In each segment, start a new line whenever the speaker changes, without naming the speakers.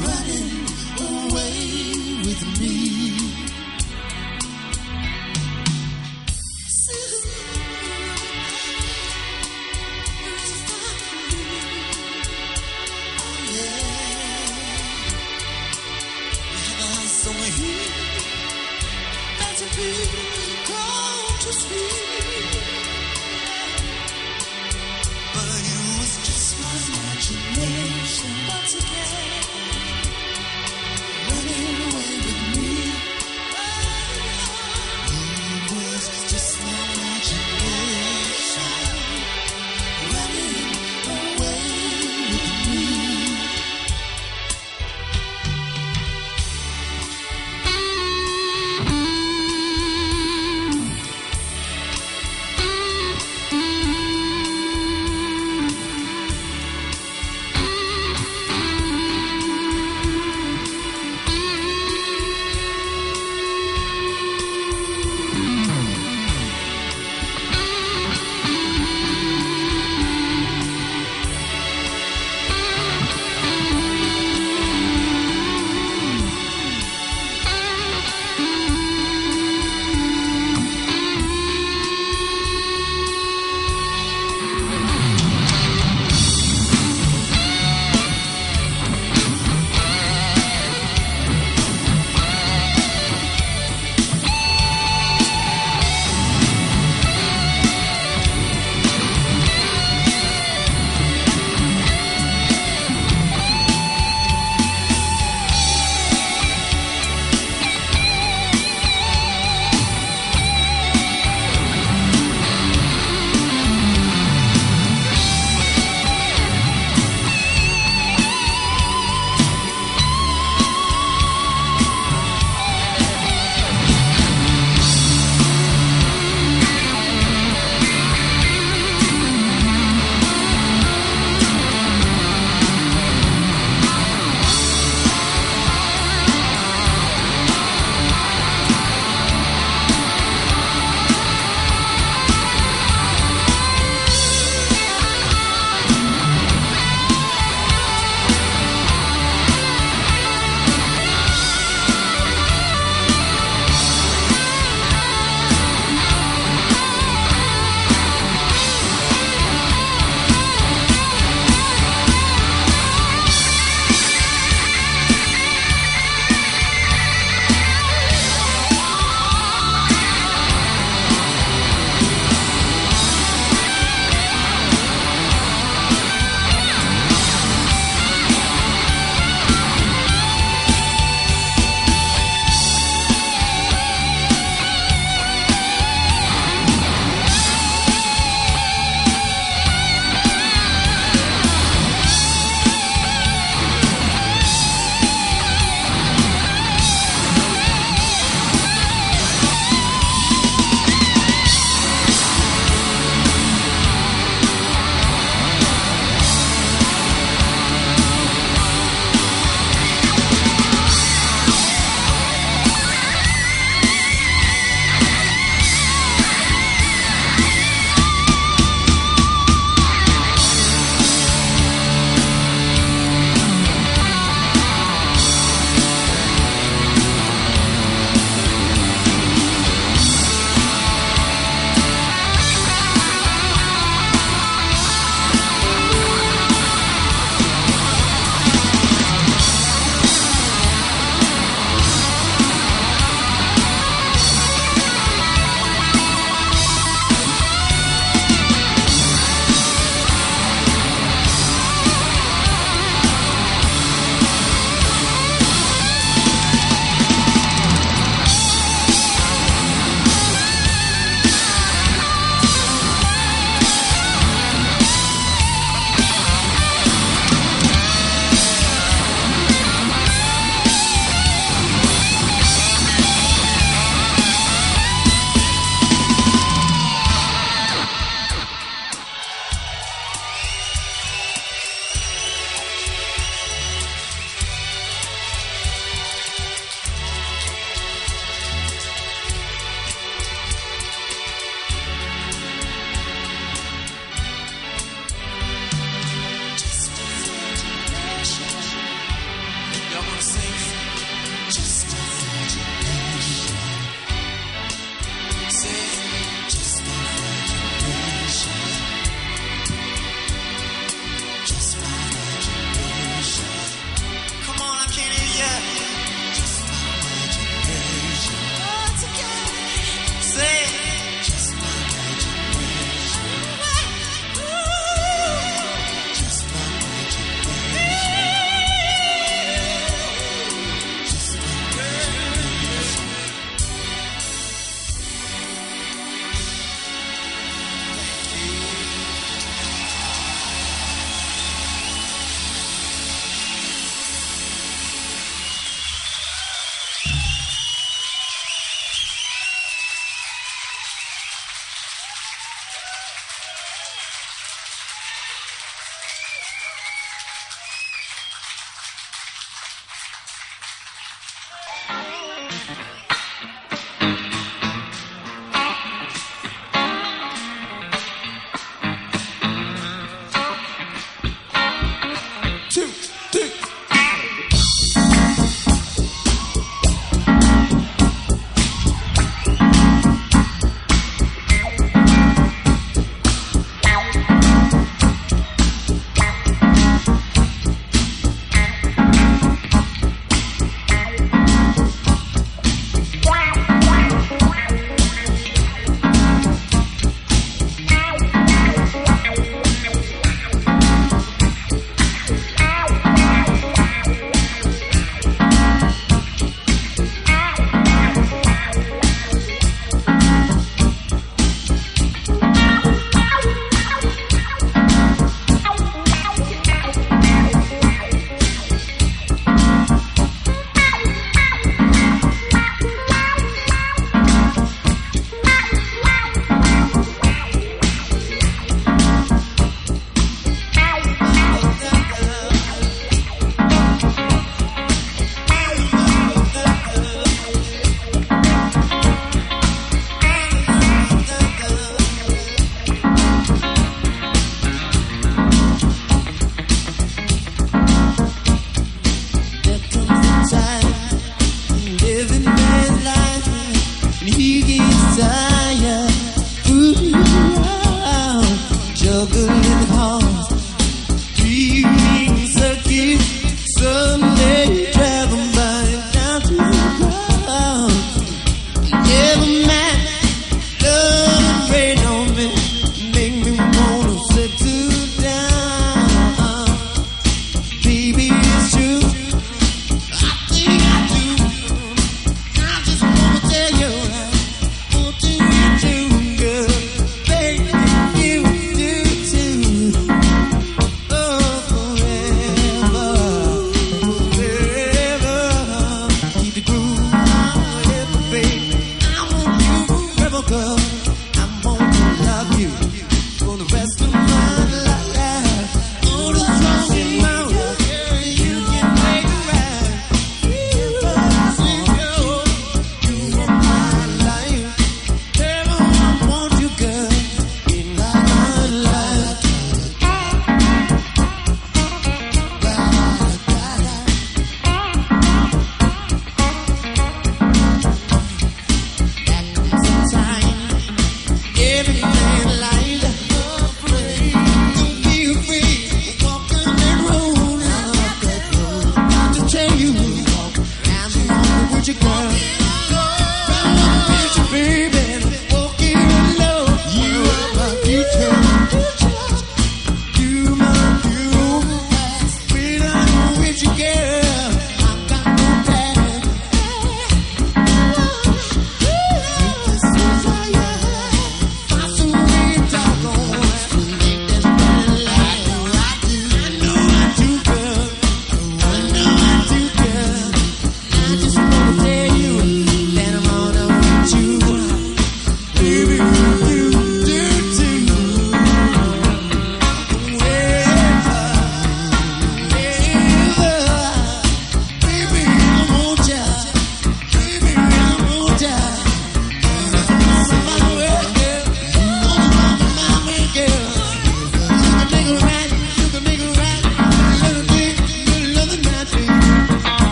running away with me.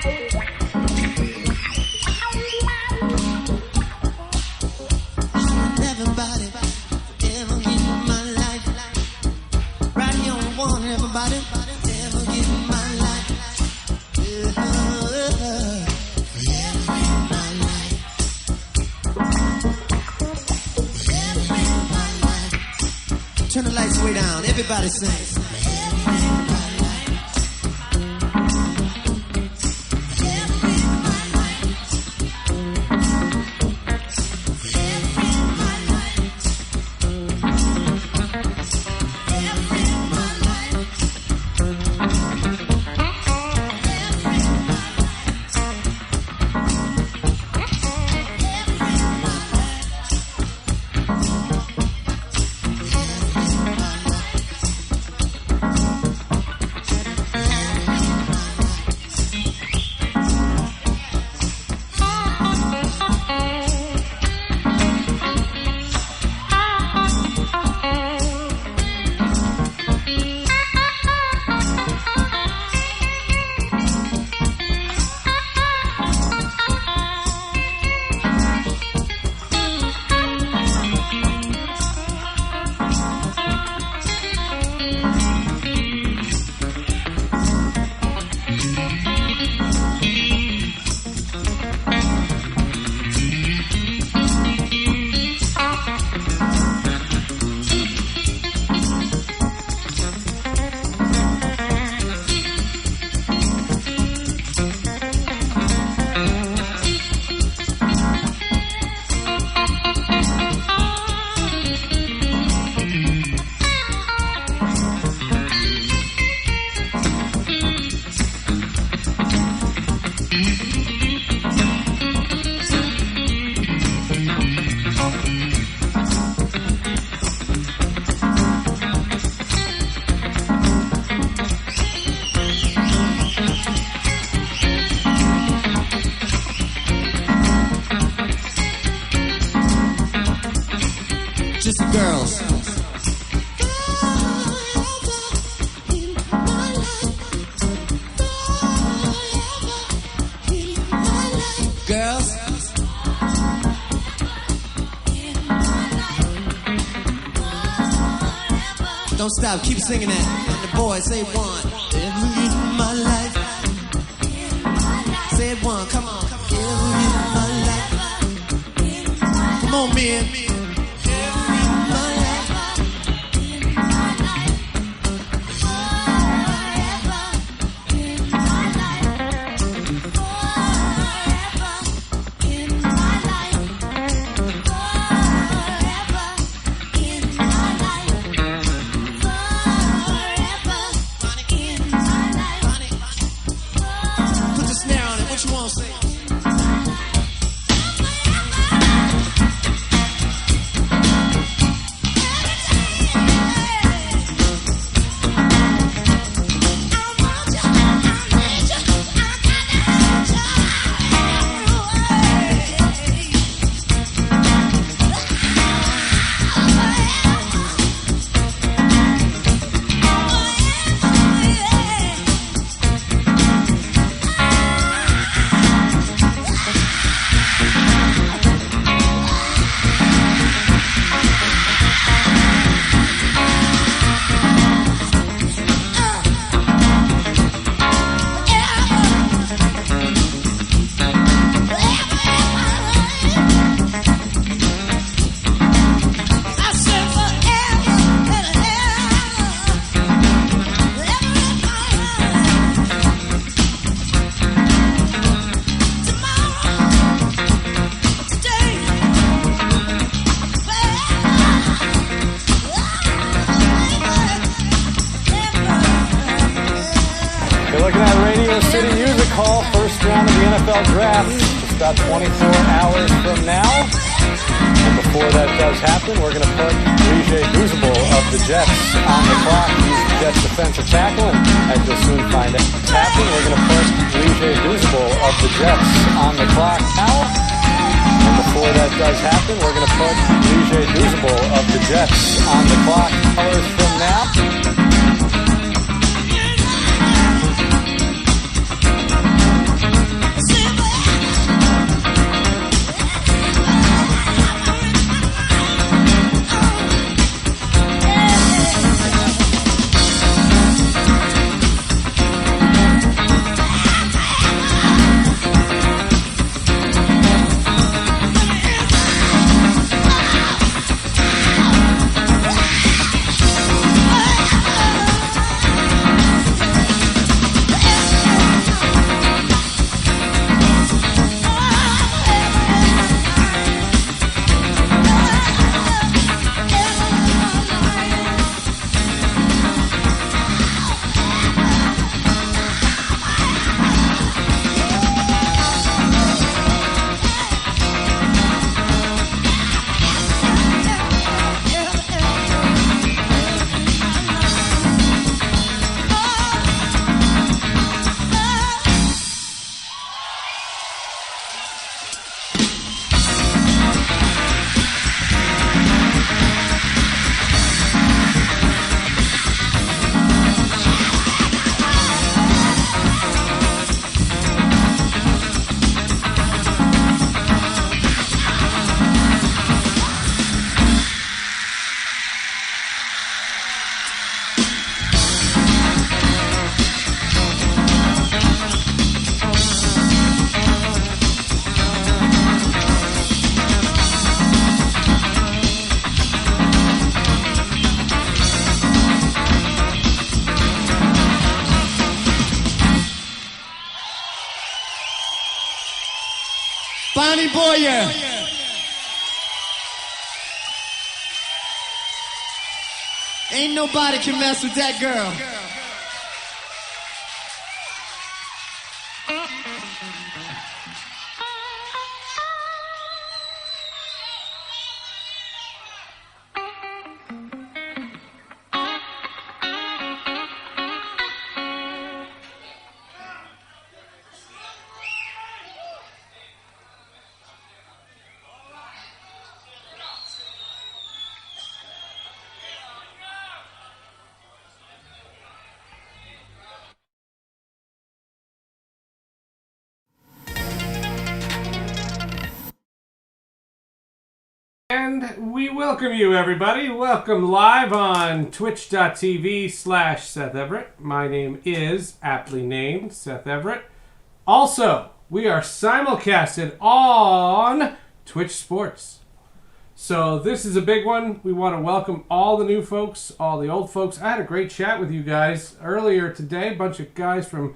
Everybody, ever in my life. Right here on one, everybody, ever in my life. Ever in my life. Ever in my life. Turn the lights way down, everybody sing. Just the girls. Girls. Don't stop, keep singing that. And the boys say one. Ever in my life. Say it one, come on. Ever in my life. Come on, men.
Hall, first round of the NFL Draft, just about 24 hours from now. And before that does happen, we're going to put Lige Douzable of the Jets on the clock. He's the Jets defensive tackle, and as you'll soon find out what's happening, we're going to put Lige Douzable of the Jets on the clock now. And before that does happen, we're going to put Lige Douzable of the Jets on the clock. Hours from now.
Bonnie Boyer. Ain't nobody can mess with that girl.
And we welcome you, everybody. Welcome live on twitch.tv/Seth Everett. My name is, aptly named, Seth Everett. Also, we are simulcasted on Twitch Sports. So this is a big one. We want to welcome all the new folks, all the old folks. I had a great chat with you guys earlier today. A bunch of guys from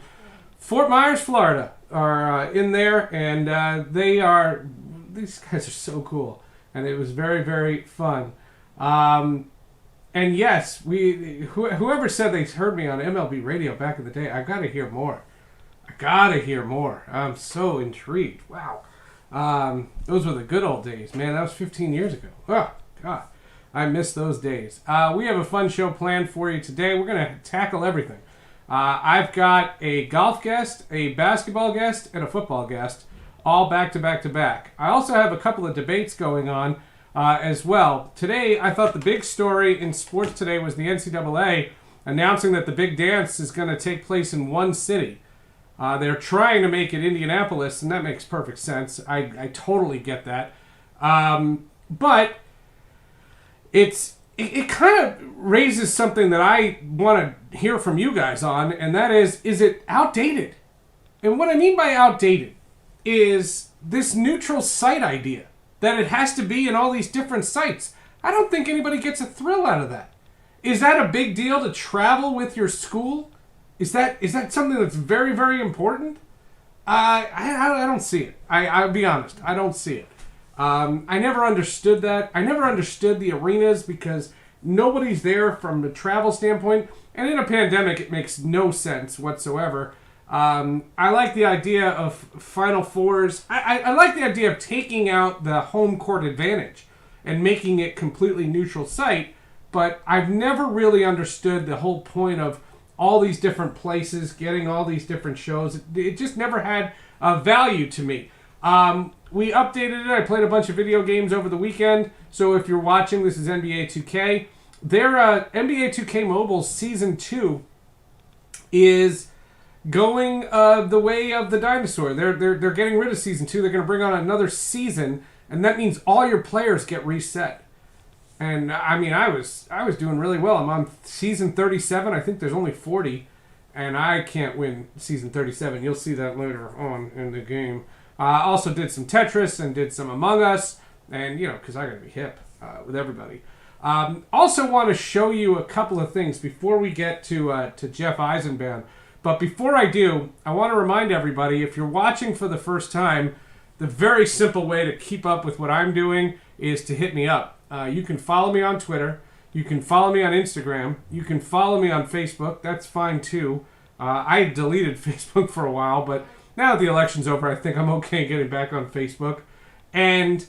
Fort Myers, Florida are in there, and these guys are so cool. And it was very, very fun. And yes, whoever said they heard me on MLB radio back in the day, I got to hear more. I'm so intrigued. Wow. Those were the good old days, man. That was 15 years ago. Oh, God. I miss those days. We have a fun show planned for you today. We're going to tackle everything. I've got a golf guest, a basketball guest, and a football guest, all back to back to back. I also have a couple of debates going on as well. Today, I thought the big story in sports today was the NCAA announcing that the big dance is going to take place in one city. They're trying to make it Indianapolis, and that makes perfect sense. I totally get that. But it kind of raises something that I want to hear from you guys on, and that is it outdated? And what I mean by outdated is this neutral site idea, that it has to be in all these different sites. I don't think anybody gets a thrill out of that. Is that a big deal to travel with your school? Is that something that's very, very important? I don't see it. I'll be honest. I don't see it. I never understood that. I never understood the arenas because nobody's there from a travel standpoint. And in a pandemic, it makes no sense whatsoever. I like the idea of Final Fours. I like the idea of taking out the home court advantage and making it completely neutral site, but I've never really understood the whole point of all these different places, getting all these different shows. It just never had a value to me. We updated it. I played a bunch of video games over the weekend, so if you're watching, this is NBA 2K. Their NBA 2K Mobile Season 2 is going the way of the dinosaur. They're getting rid of Season 2. They're going to bring on another season, and that means all your players get reset. And I mean, I was doing really well. I'm on Season 37. I think there's only 40, and I can't win Season 37. You'll see that later on in the game. I also did some Tetris and did some Among Us, and because I got to be hip with everybody. Also want to show you a couple of things before we get to Jeff Eisenband. But before I do, I want to remind everybody, if you're watching for the first time, the very simple way to keep up with what I'm doing is to hit me up. You can follow me on Twitter. You can follow me on Instagram. You can follow me on Facebook. That's fine, too. I deleted Facebook for a while, but now that the election's over, I think I'm okay getting back on Facebook. And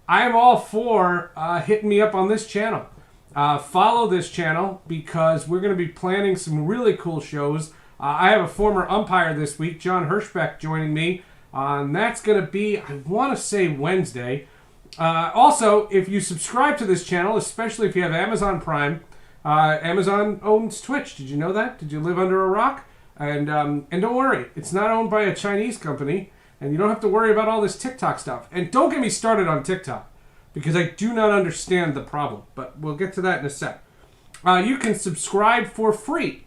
I am all for hitting me up on this channel. Follow this channel because we're going to be planning some really cool shows. I have a former umpire this week, John Hirschbeck, joining me. And that's going to be, I want to say, Wednesday. Also, if you subscribe to this channel, especially if you have Amazon Prime, Amazon owns Twitch. Did you know that? Did you live under a rock? And don't worry, it's not owned by a Chinese company, and you don't have to worry about all this TikTok stuff. And don't get me started on TikTok, because I do not understand the problem. But we'll get to that in a sec. You can subscribe for free.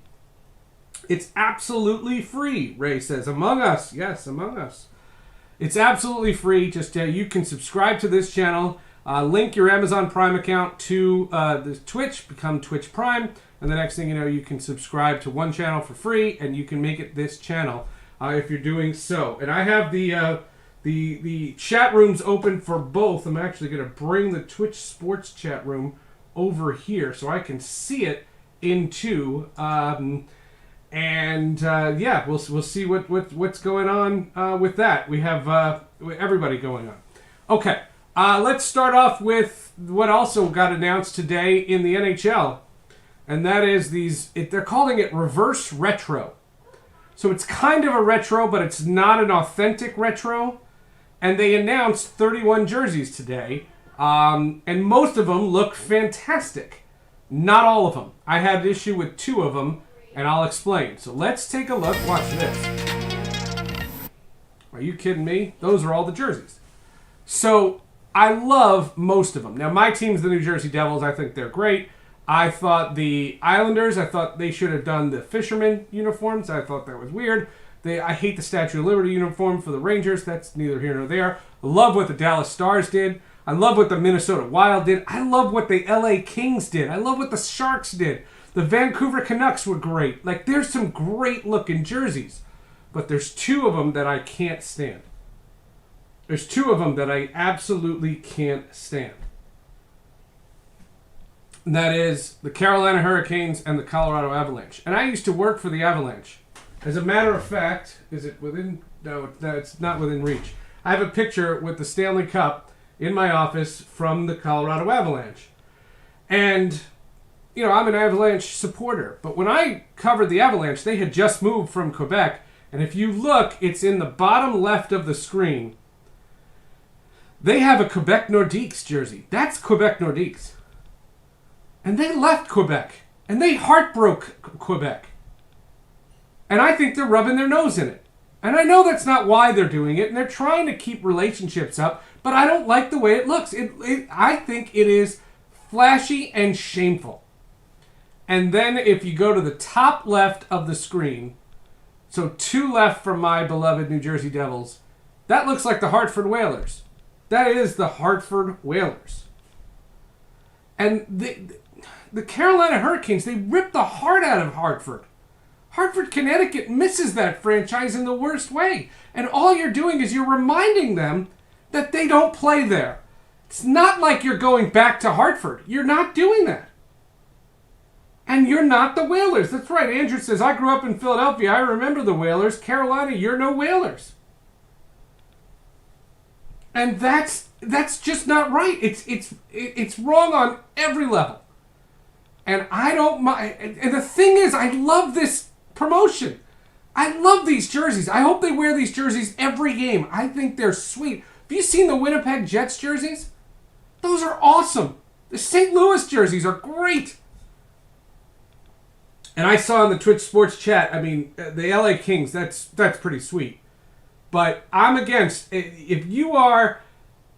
It's absolutely free, Ray says. Among Us. Yes, Among Us. It's absolutely free. Just you can subscribe to this channel, link your Amazon Prime account to the Twitch, become Twitch Prime, and the next thing you know, you can subscribe to one channel for free, and you can make it this channel if you're doing so. And I have the The chat room's open for both. I'm actually going to bring the Twitch Sports chat room over here so I can see it in two. Yeah, we'll see what's going on with that. We have everybody going on. Okay, let's start off with what also got announced today in the NHL, and that is they're calling it reverse retro. So it's kind of a retro, but it's not an authentic retro. And they announced 31 jerseys today, and most of them look fantastic. Not all of them. I had an issue with 2 of them, and I'll explain. So let's take a look. Watch this. Are you kidding me? Those are all the jerseys. So I love most of them. Now, my team's the New Jersey Devils. I think they're great. I thought the Islanders, I thought they should have done the fisherman uniforms. I thought that was weird. I hate the Statue of Liberty uniform for the Rangers. That's neither here nor there. I love what the Dallas Stars did. I love what the Minnesota Wild did. I love what the LA Kings did. I love what the Sharks did. The Vancouver Canucks were great. Like, there's some great looking jerseys. But there's 2 of them that I can't stand. There's 2 of them that I absolutely can't stand. And that is the Carolina Hurricanes and the Colorado Avalanche. And I used to work for the Avalanche. As a matter of fact, is it within... No, it's not within reach. I have a picture with the Stanley Cup in my office from the Colorado Avalanche. And, you know, I'm an Avalanche supporter. But when I covered the Avalanche, they had just moved from Quebec. And if you look, it's in the bottom left of the screen. They have a Quebec Nordiques jersey. That's Quebec Nordiques. And they left Quebec. And they heartbroke Quebec. And I think they're rubbing their nose in it. And I know that's not why they're doing it. And they're trying to keep relationships up. But I don't like the way it looks. I think it is flashy and shameful. And then if you go to the top left of the screen, so 2 left from my beloved New Jersey Devils, that looks like the Hartford Whalers. That is the Hartford Whalers. And the Carolina Hurricanes, they ripped the heart out of Hartford. Hartford, Connecticut misses that franchise in the worst way. And all you're doing is you're reminding them that they don't play there. It's not like you're going back to Hartford. You're not doing that. And you're not the Whalers. That's right. Andrew says, I grew up in Philadelphia. I remember the Whalers. Carolina, you're no Whalers. And that's just not right. It's wrong on every level. And I don't mind. And the thing is, I love this promotion. I love these jerseys. I hope they wear these jerseys every game. I think they're sweet. Have you seen the Winnipeg Jets jerseys? Those are awesome. The St. Louis jerseys are great. And I saw in the Twitch Sports chat, I mean, the LA Kings, that's pretty sweet. But I'm against, if you are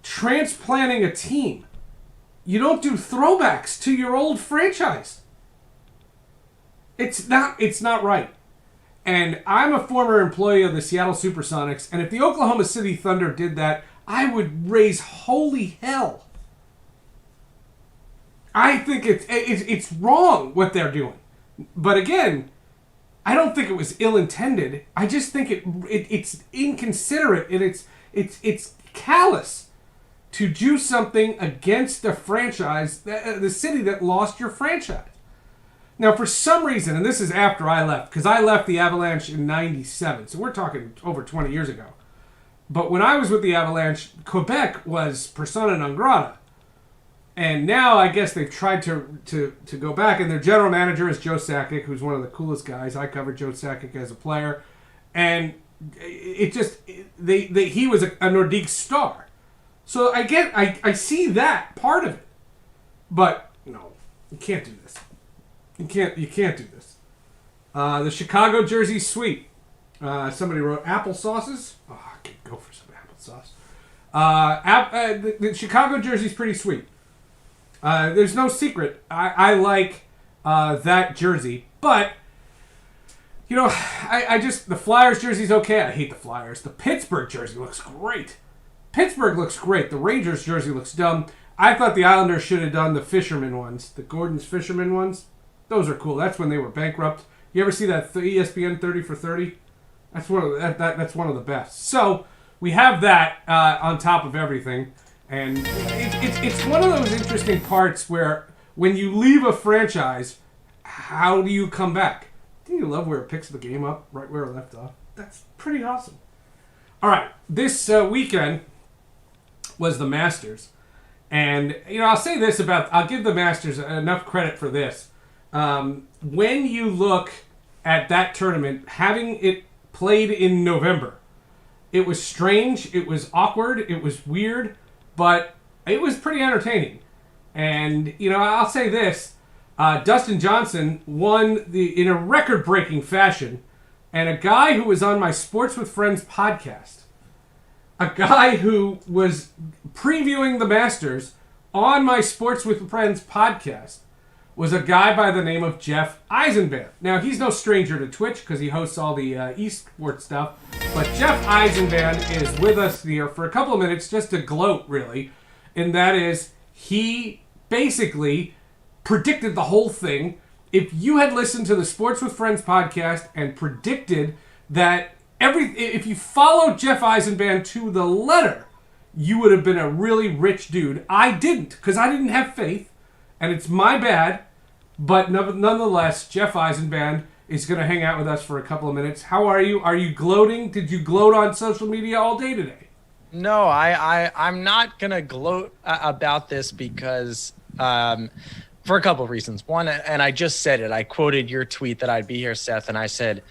transplanting a team, you don't do throwbacks to your old franchise. It's not right. And I'm a former employee of the Seattle Supersonics, and if the Oklahoma City Thunder did that, I would raise holy hell. I think it's wrong what they're doing. But again, I don't think it was ill-intended. I just think it's inconsiderate and it's callous to do something against the franchise, the city that lost your franchise. Now, for some reason, and this is after I left, because I left the Avalanche in 97, so we're talking over 20 years ago. But when I was with the Avalanche, Quebec was persona non grata. And now I guess they've tried to go back, and their general manager is Joe Sakic, who's one of the coolest guys. I covered Joe Sakic as a player. And it just, he was a Nordique star. So I see that part of it. But, no, you can't do this. You can't do this. The Chicago jersey's sweet. Somebody wrote apple sauces. Oh, I could go for some applesauce. The Chicago jersey's pretty sweet. There's no secret. I like that jersey. But, you know, the Flyers jersey's okay. I hate the Flyers. The Pittsburgh jersey looks great. Pittsburgh looks great. The Rangers jersey looks dumb. I thought the Islanders should have done the Fisherman ones. The Gordon's Fisherman ones. Those are cool. That's when they were bankrupt. You ever see that ESPN 30 for 30? That's one of the best. So, we have that on top of everything, and it's one of those interesting parts where when you leave a franchise, how do you come back? Do you love where it picks the game up right where it left off? That's pretty awesome. All right, this weekend was the Masters. And, I'll say this I'll give the Masters enough credit for this. When you look at that tournament, having it played in November, it was strange, it was awkward, it was weird, but it was pretty entertaining. And, I'll say this, Dustin Johnson won in a record-breaking fashion, and a guy who was on my Sports with Friends podcast, a guy who was previewing the Masters on my Sports with Friends podcast, was a guy by the name of Jeff Eisenband. Now, he's no stranger to Twitch because he hosts all the esports stuff, but Jeff Eisenband is with us here for a couple of minutes just to gloat, really, and that is he basically predicted the whole thing. If you had listened to the Sports with Friends podcast and predicted that if you followed Jeff Eisenband to the letter, you would have been a really rich dude. I didn't, because I didn't have faith, and it's my bad. But nonetheless, Jeff Eisenband is going to hang out with us for a couple of minutes. How are you? Are you gloating? Did you gloat on social media all day today?
No, I'm not going to gloat about this because for a couple of reasons. One, and I just said it, I quoted your tweet that I'd be here, Seth, and I said,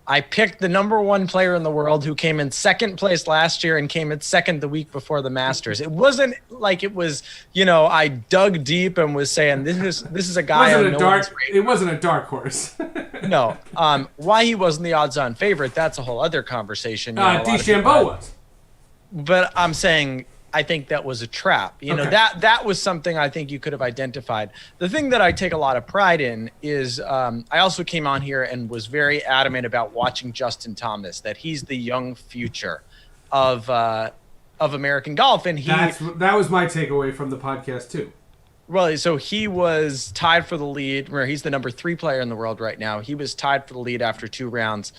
I picked the number one player in the world who came in second place last year and came in second the week before the Masters. It wasn't like it was, I dug deep and was saying this is a guy.
It wasn't a dark horse.
No. Why he wasn't the odds-on favorite, that's a whole other conversation.
DeChambeau was.
But I'm saying I think that was a trap. That was something I think you could have identified. The thing that I take a lot of pride in is I also came on here and was very adamant about watching Justin Thomas, that he's the young future of American golf. And
that was my takeaway from the podcast too.
Well, so he was tied for the lead. Where he's the number 3 player in the world right now. He was tied for the lead after 2 rounds.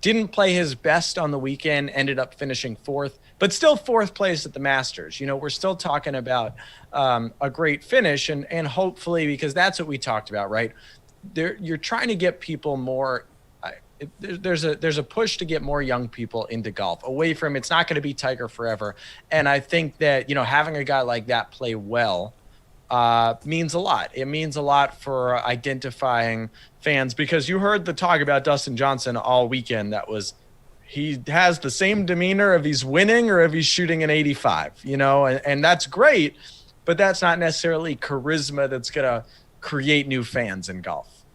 Didn't play his best on the weekend, ended up finishing 4th, but still 4th place at the Masters. We're still talking about a great finish, and hopefully, because that's what we talked about, right? You're trying to get people more. There's a push to get more young people into golf, away from it's not going to be Tiger forever, and I think that having a guy like that play well means a lot. It means a lot for identifying fans, because you heard the talk about Dustin Johnson all weekend. That was, he has the same demeanor if he's winning or if he's shooting an 85, and that's great, but that's not necessarily charisma that's going to create new fans in golf.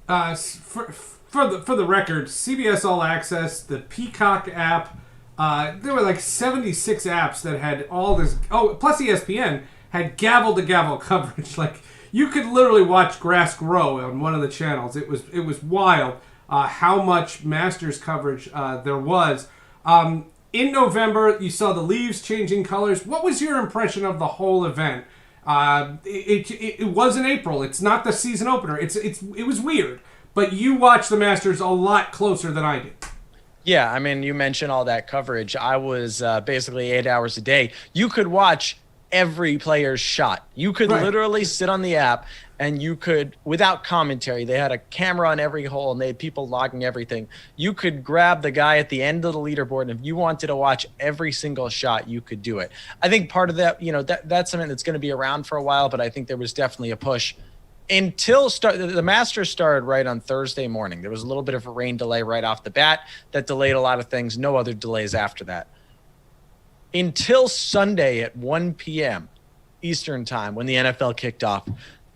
For the record, CBS All Access, the Peacock app, there were like 76 apps that had all this. Oh, plus ESPN had gavel-to-gavel coverage. Like, you could literally watch grass grow on one of the channels. It was wild how much Masters coverage there was. In November, you saw the leaves changing colors. What was your impression of the whole event? It was in April. It's not the season opener. It was weird. But you watched the Masters a lot closer than I did.
Yeah, I mean, you mentioned all that coverage. I was basically 8 hours a day. You could watch every player's shot. You could literally sit on the app and you could, without commentary, they had a camera on every hole and they had people logging everything. You could grab the guy at the end of the leaderboard, and if you wanted to watch every single shot, you could do it. I think part of that, that's something that's going to be around for a while, but I think there was definitely a push until the Masters started right on Thursday morning. There was a little bit of a rain delay right off the bat that delayed a lot of things. No other delays after that. Until Sunday at 1 p.m. Eastern time, when the NFL kicked off,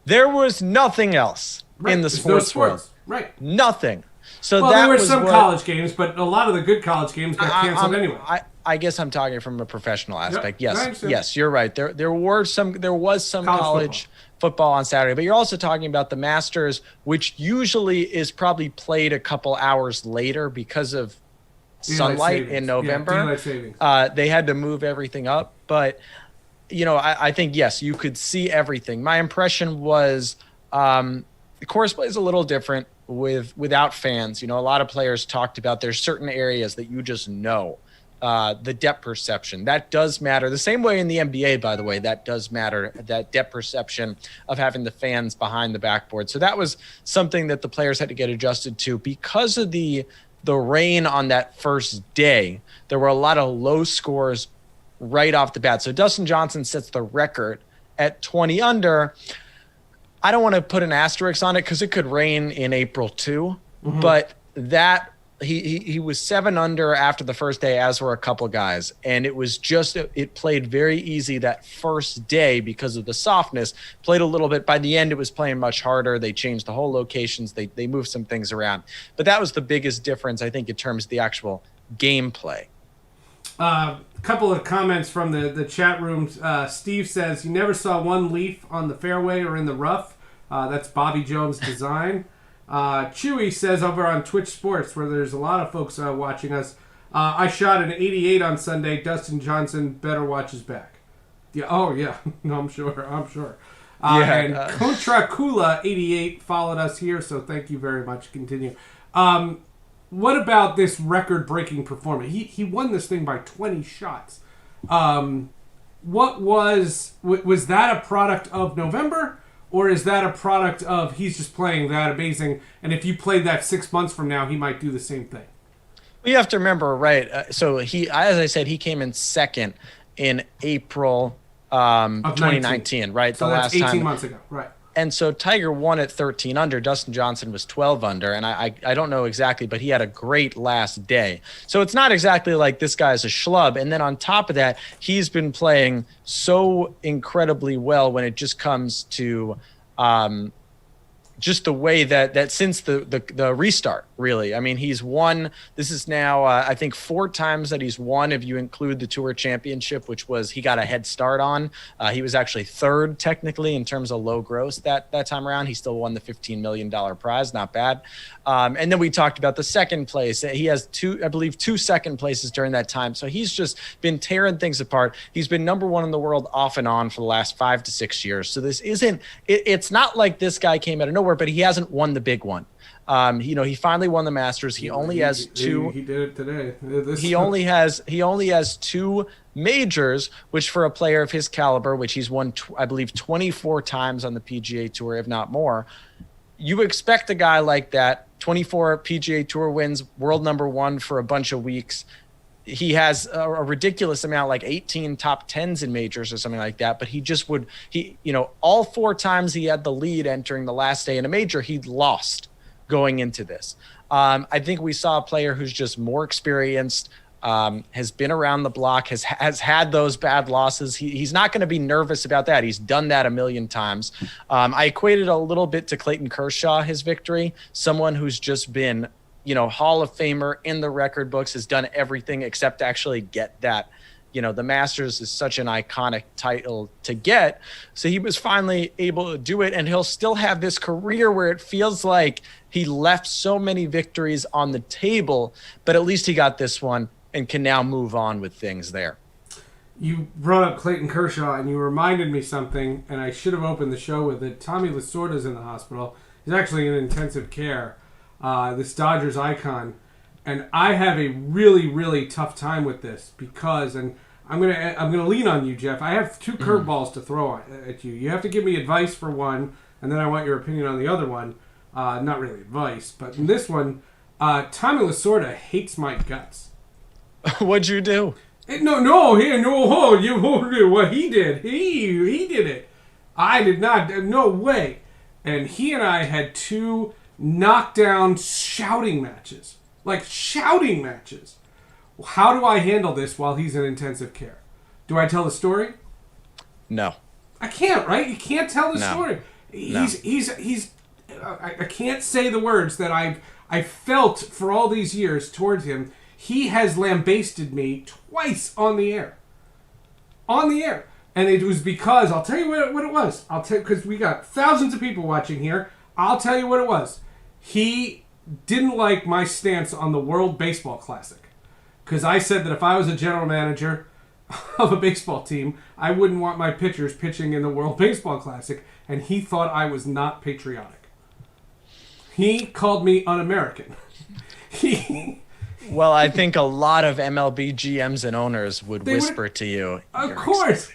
there was nothing else in the sports world.
Right.
Nothing. So
well, there were some college games, but a lot of the good college games got canceled anyway.
I guess I'm talking from a professional aspect.
Yep.
Yes, you're right. There was some college football on Saturday, but you're also talking about the Masters, which usually is probably played a couple hours later because of sunlight in November.
Daylight savings.
They had to move everything up, but I think yes, you could see everything. My impression was the course play is a little different without fans. A lot of players talked about there's certain areas that you just know the depth perception. That does matter. The same way in the NBA, by the way, that does matter, that depth perception of having the fans behind the backboard. So that was something that the players had to get adjusted to because of the rain on that first day. There were a lot of low scores right off the bat. So Dustin Johnson sets the record at 20 under. I don't want to put an asterisk on it because it could rain in April too, but that he was 7 under after the first day, as were a couple guys. And it was just, it played very easy that first day because of the softness. Played a little bit. By the end, it was playing much harder. They changed the whole locations. They moved some things around. But that was the biggest difference, I think, in terms of the actual gameplay.
A couple of comments from the chat rooms. Steve says, you never saw one leaf on the fairway or in the rough. That's Bobby Jones' design. Chewy says over on Twitch Sports, where there's a lot of folks watching us, I shot an 88 on Sunday. Dustin Johnson better watch his back. Yeah. Oh, yeah. No, I'm sure. And Contra Kula 88 followed us here, so thank you very much. Continue. What about this record-breaking performance? He won this thing by 20 shots. What was that a product of November? Or is that a product of he's just playing that amazing, and if you played that 6 months from now, he might do the same thing?
Well, you have to remember, right? So he, as I said, he came in second in April 2019, right?
So
the
that's
last
18
time.
months ago, right?
And so Tiger won at 13 under. Dustin Johnson was 12 under. And I don't know exactly, but he had a great last day. So it's not exactly like this guy's a schlub. And then on top of that, he's been playing so incredibly well when it just comes to just the way that since the restart, really. I mean, he's won. This is now, I think, 4 times that he's won if you include the Tour Championship, which was he got a head start on. He was actually 3rd technically in terms of low gross that time around. He still won the $15 million prize. Not bad. And then we talked about the second place. He has 2 second places during that time. So he's just been tearing things apart. He's been number 1 in the world off and on for the last 5 to 6 years. So this isn't, it's not like this guy came out of nowhere, but he hasn't won the big one. He finally won the Masters. He only has 2.
He did it today.
He only has 2 majors, which for a player of his caliber, which he's won, I believe, 24 times on the PGA Tour, if not more. You expect a guy like that, 24 PGA Tour wins, world number 1 for a bunch of weeks. He has a ridiculous amount, like 18 top 10s in majors or something like that. But he just would, all 4 times he had the lead entering the last day in a major, he lost going into this. I think we saw a player who's just more experienced, has been around the block, has had those bad losses. He's not going to be nervous about that. He's done that a million times. I equated a little bit to Clayton Kershaw, his victory, someone who's just been, Hall of Famer in the record books, has done everything except actually get that. The Masters is such an iconic title to get. So he was finally able to do it, and he'll still have this career where it feels like he left so many victories on the table, but at least he got this one and can now move on with things there.
You brought up Clayton Kershaw, and you reminded me something, and I should have opened the show with it. Tommy Lasorda's in the hospital. He's actually in intensive care. This Dodgers icon, and I have a really, really tough time with this because, and I'm gonna lean on you, Jeff. I have 2 curveballs to throw at you. You have to give me advice for one, and then I want your opinion on the other one. Not really advice, but in this one, Tommy Lasorda hates my guts.
What'd you do?
What he did. He did it. I did not. No way. And he and I had 2 knockdown shouting matches. Like shouting matches. How do I handle this while he's in intensive care? Do I tell the story?
No.
I can't, right? You can't tell the story. He's I can't say the words that I felt for all these years towards him. He has lambasted me twice on the air. On the air. And it was because, I'll tell you what it was. Because we got thousands of people watching here. I'll tell you what it was. He didn't like my stance on the World Baseball Classic. Because I said that if I was a general manager of a baseball team, I wouldn't want my pitchers pitching in the World Baseball Classic. And he thought I was not patriotic. He called me un-American.
Well, I think a lot of MLB GMs and owners would whisper to you.
Of course.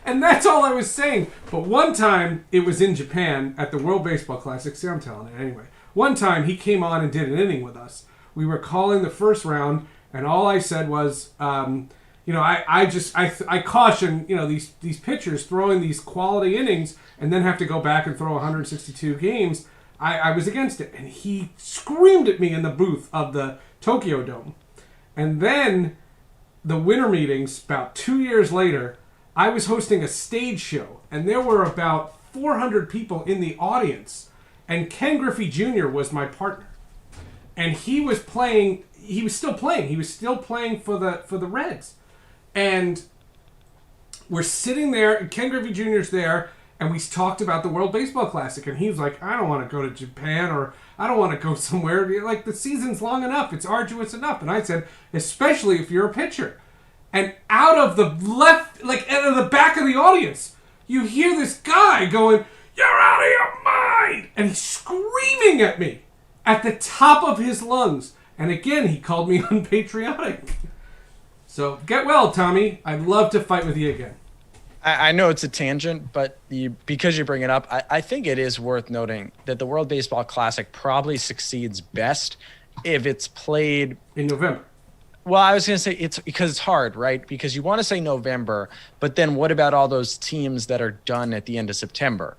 And that's all I was saying. But one time, it was in Japan at the World Baseball Classic. See, I'm telling it anyway. One time, he came on and did an inning with us. We were calling the first round, and all I said was, I caution, these pitchers throwing these quality innings and then have to go back and throw 162 games. I was against it. And he screamed at me in the booth of the Tokyo Dome. And then the winter meetings, about 2 years later, I was hosting a stage show, and there were about 400 people in the audience, and Ken Griffey Jr. was my partner. And he was still playing for the Reds. And we're sitting there, and Ken Griffey Jr.'s there, and we talked about the World Baseball Classic, and he was like, I don't want to go to Japan, or I don't want to go somewhere. Like, the season's long enough. It's arduous enough. And I said, especially if you're a pitcher. And out of the out of the back of the audience, you hear this guy going, "You're out of your mind!" And he's screaming at me at the top of his lungs. And again, he called me unpatriotic. So get well, Tommy. I'd love to fight with you again.
I know it's a tangent, but because you bring it up, I think it is worth noting that the World Baseball Classic probably succeeds best if it's played
in November.
Well, I was going to say it's because it's hard, right? Because you want to say November, but then what about all those teams that are done at the end of September?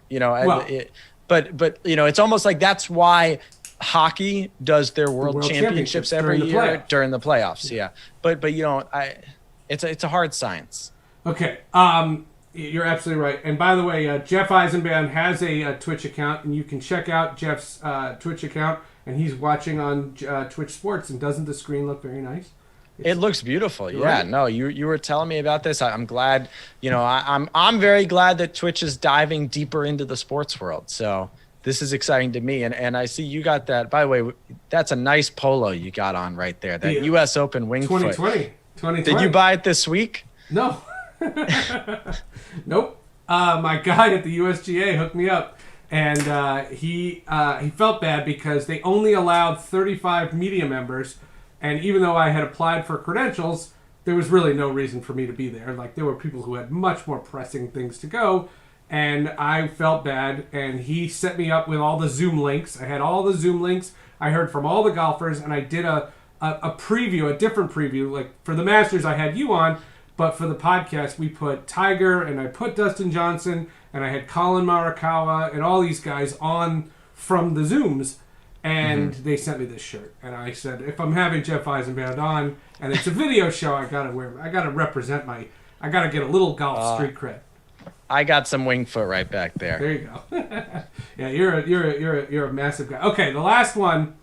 But it's almost like that's why hockey does their world championships every year during the playoffs. Yeah. But it's a hard science.
Okay. You're absolutely right. And by the way, Jeff Eisenband has a Twitch account, and you can check out Jeff's Twitch account, and he's watching on Twitch Sports. And doesn't the screen look very nice?
It looks beautiful. Yeah,
right.
No, you were telling me about this. I'm glad, I'm very glad that Twitch is diving deeper into the sports world. So this is exciting to me. And I see you got that. By the way, that's a nice polo you got on right there. That U.S. Open wing
2020.
Did you buy it this week?
No. Nope. My guy at the USGA hooked me up. And he felt bad because they only allowed 35 media members. And even though I had applied for credentials, there was really no reason for me to be there. Like, there were people who had much more pressing things to go, and I felt bad, and he set me up with all the Zoom links. I had all the Zoom links. I heard from all the golfers, and I did a preview, a different preview. Like, for the Masters, I had you on, but for the podcast, we put Tiger, and I put Dustin Johnson, and I had Colin Morikawa, and all these guys on from the Zooms. And they sent me this shirt, and I said, if I'm having Jeff Eisenband on, and it's a video show, I gotta represent I gotta get a little golf street cred.
I got some wing foot right back there.
There you go. Yeah, you're a massive guy. Okay, the last one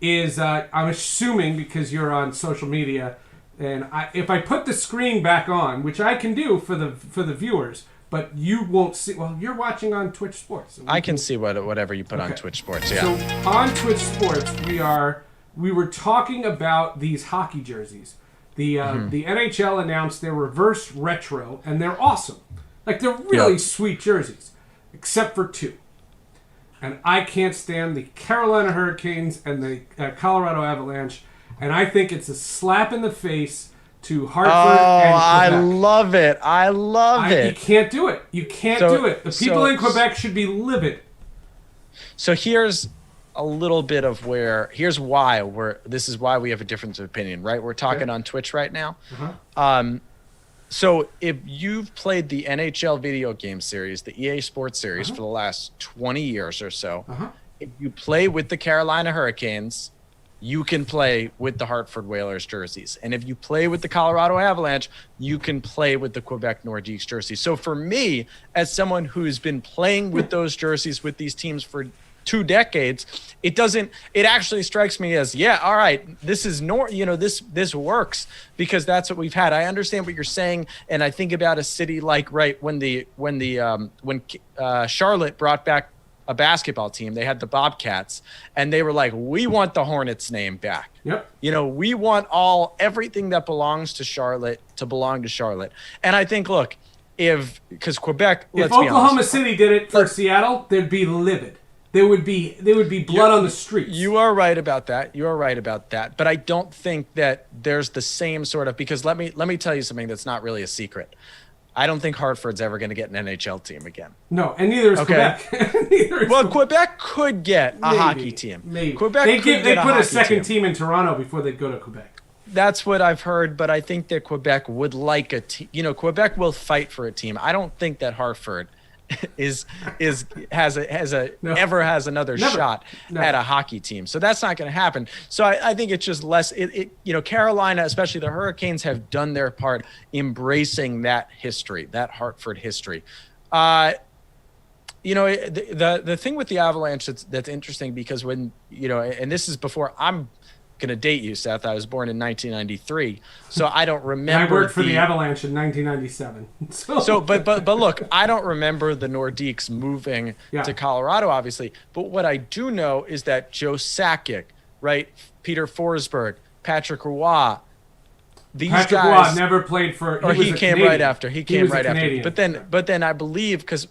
is I'm assuming because you're on social media, and if I put the screen back on, which I can do for the viewers. But you won't see. Well, you're watching on Twitch Sports. So
I can see whatever you put on Twitch Sports. Yeah.
So on Twitch Sports, we were talking about these hockey jerseys. The NHL announced their reverse retro, and they're awesome. Like, they're really sweet jerseys, except for two. And I can't stand the Carolina Hurricanes and the Colorado Avalanche. And I think it's a slap in the face to Hartford and Quebec.
I love it. I love it.
You can't do it. You can't do it. The people in Quebec should be livid. So
here's a little bit of here's why this is why we have a difference of opinion, right? We're talking on Twitch right now. So if you've played the NHL video game series, the EA Sports series for the last 20 years or so, if you play with the Carolina Hurricanes, you can play with the Hartford Whalers jerseys. And if you play with the Colorado Avalanche, you can play with the Quebec Nordiques jerseys. So for me, as someone who's been playing with those jerseys with these teams for 2 decades, it actually strikes me as, all right, this is this works because that's what we've had. I understand what you're saying. And I think about a city like, when Charlotte brought back a basketball team, they had the Bobcats, and they were like, we want the Hornets name back.
Yep.
We want everything that belongs to Charlotte to belong to Charlotte. And I think, because Quebec,
if Oklahoma City did it for Seattle, they'd be livid. there would be blood on the streets.
You are right about that. But I don't think that there's the same sort of, because let me tell you something that's not really a secret. I don't think Hartford's ever going to get an NHL team again.
No, and neither is Quebec.
Quebec could get a hockey team.
Maybe.
Quebec
they put a second team in Toronto before they go to Quebec.
That's what I've heard, but I think that Quebec would like a team. Quebec will fight for a team. I don't think that Hartford has another shot at a hockey team. So that's not going to happen. So I think it's just less. Carolina, especially the Hurricanes, have done their part embracing that history, that Hartford history. The thing with the Avalanche that's interesting, because when and this is before I'm going to date you, Seth. I was born in 1993, so I don't remember.
I worked for the Avalanche in 1997.
But look, I don't remember the Nordiques moving to Colorado, obviously. But what I do know is that Joe Sakic, right, Peter Forsberg, Patrick Roy, Patrick guys
Roy never played for.
He came
Canadian.
right after. He came right after. But then I believe because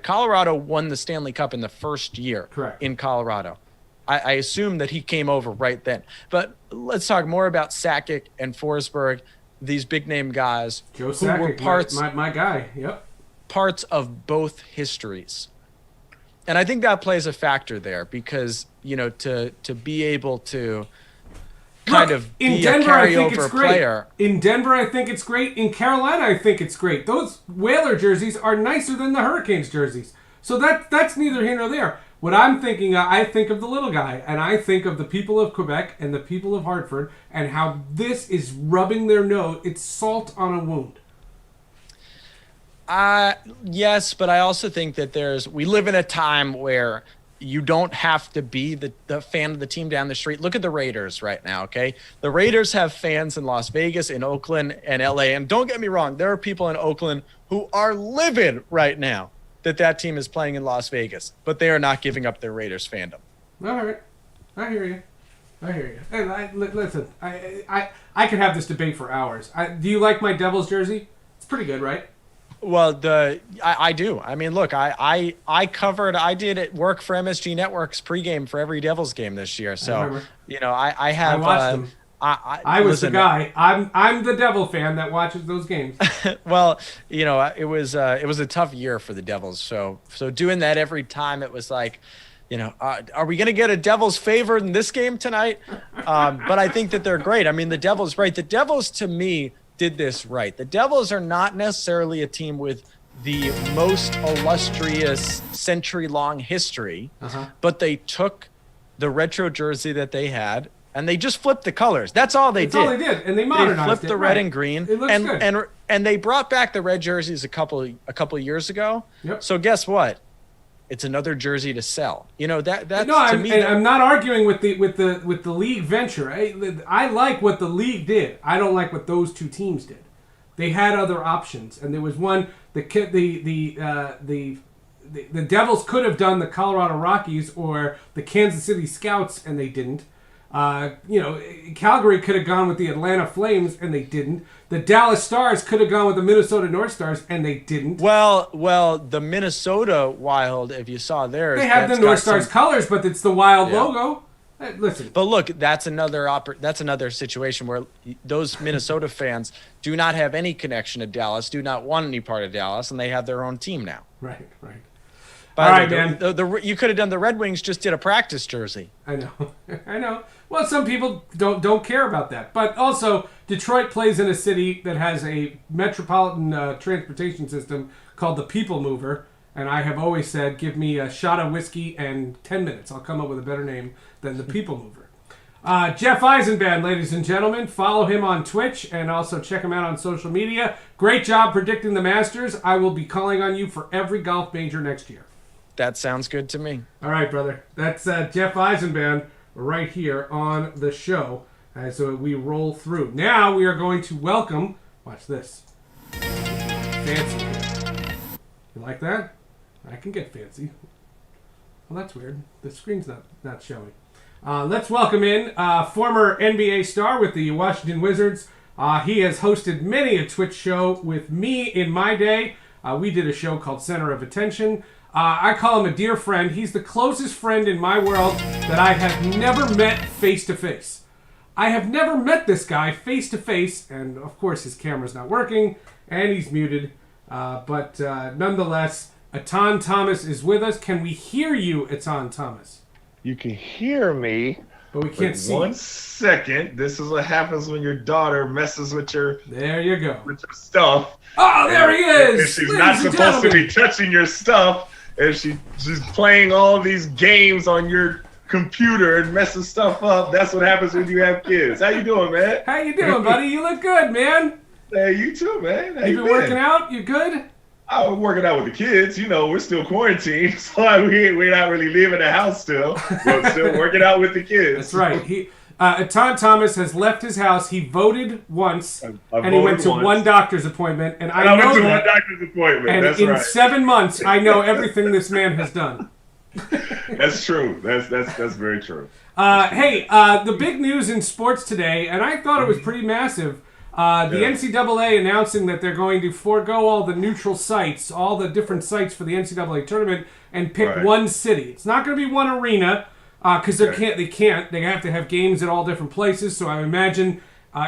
Colorado won the Stanley Cup in the first year.
Correct.
In Colorado. I assume that he came over right then. But let's talk more about Sakic and Forsberg, these big name guys
Joe
who
Sakic,
were parts,
my guy. Yep.
Parts of both histories. And I think that plays a factor there, because to be able to kind of be
Denver,
a
I think
carryover
it's great.
player.
In Denver, I think it's great. In Carolina, I think it's great. Those Whaler jerseys are nicer than the Hurricanes jerseys. So that's neither here nor there. What I'm thinking, I think of the little guy, and I think of the people of Quebec and the people of Hartford, and how this is rubbing their nose. It's salt on a wound.
Yes, but I also think that we live in a time where you don't have to be the fan of the team down the street. Look at the Raiders right now, okay? The Raiders have fans in Las Vegas, in Oakland, and LA. And don't get me wrong, there are people in Oakland who are livid right now that team is playing in Las Vegas, but they are not giving up their Raiders fandom.
All right. I hear you. And listen, I could have this debate for hours. Do you like my Devils jersey? It's pretty good, right?
Well, I do. I mean, look, I did it work for MSG Network's pregame for every Devils game this year. So, I have.
I watched them. I was the guy. I'm the Devil fan that watches those games.
Well, it was a tough year for the Devils. So doing that every time, it was like, are we going to get a Devils favor in this game tonight? But I think that they're great. I mean, the Devils, right? The Devils, to me, did this right. The Devils are not necessarily a team with the most illustrious century-long history, but they took the retro jersey that they had, and they just flipped the colors. That's all they did.
That's all they did, and they modernized it.
They flipped the red and green.
It looks good.
And they brought back the red jerseys a couple of years ago.
Yep.
So guess what? It's another jersey to sell. That's
no,
to me.
I'm not arguing with the league venture. I like what the league did. I don't like what those two teams did. They had other options, and there was one. The Devils could have done the Colorado Rockies or the Kansas City Scouts, and they didn't. Calgary could have gone with the Atlanta Flames, and they didn't. The Dallas Stars could have gone with the Minnesota North Stars, and they didn't.
Well, the Minnesota Wild, if you saw theirs,
they have the North Stars colors, but it's the Wild logo. Hey, listen.
But look, that's another situation where those Minnesota fans do not have any connection to Dallas, do not want any part of Dallas, and they have their own team now.
Right.
All right, man. You could have done the Red Wings just did a practice jersey.
I know. Well, some people don't care about that. But also, Detroit plays in a city that has a metropolitan transportation system called the People Mover. And I have always said, give me a shot of whiskey and 10 minutes. I'll come up with a better name than the People Mover. Jeff Eisenband, ladies and gentlemen. Follow him on Twitch and also check him out on social media. Great job predicting the Masters. I will be calling on you for every golf major next year.
That sounds good to me.
All right, brother. That's Jeff Eisenband right here on the show as we roll through. Now we are going to welcome, watch this, Fancy. You like that? I can get fancy. Well, that's weird. The screen's not showing. Let's welcome in former NBA star with the Washington Wizards. He has hosted many a Twitch show with me in my day. We did a show called Center of Attention. I call him a dear friend. He's the closest friend in my world that I have never met face to face. I have never met this guy face to face, and of course his camera's not working and he's muted. But nonetheless, Atan Thomas is with us. Can we hear you, Atan Thomas?
You can hear me.
But we can't see.
1 second. This is what happens when your daughter messes with your
There you go.
stuff.
Oh, there he is.
And she's
Ladies
not
and
supposed to
gentlemen.
be touching your stuff, and she's playing all these games on your computer and messing stuff up. That's what happens when you have kids. How you doing, man?
How you doing, buddy? You look good, man.
Hey, you too, man. How
You been working out? You good?
I'm working out with the kids. You know, we're still quarantined, so we're not really leaving the house still. We're still working out with the kids.
That's right. Atan Thomas has left his house. He voted once, and he went to one doctor's appointment. And I
went
know
to
that.
one doctor's appointment.
And
That's
in
right.
7 months, I know everything this man has done.
That's true. That's very true.
Hey, the big news in sports today, and I thought it was pretty massive. The NCAA announcing that they're going to forego all the neutral sites, all the different sites for the NCAA tournament, and pick one city. It's not going to be one arena because they can't. They have to have games at all different places. So I imagine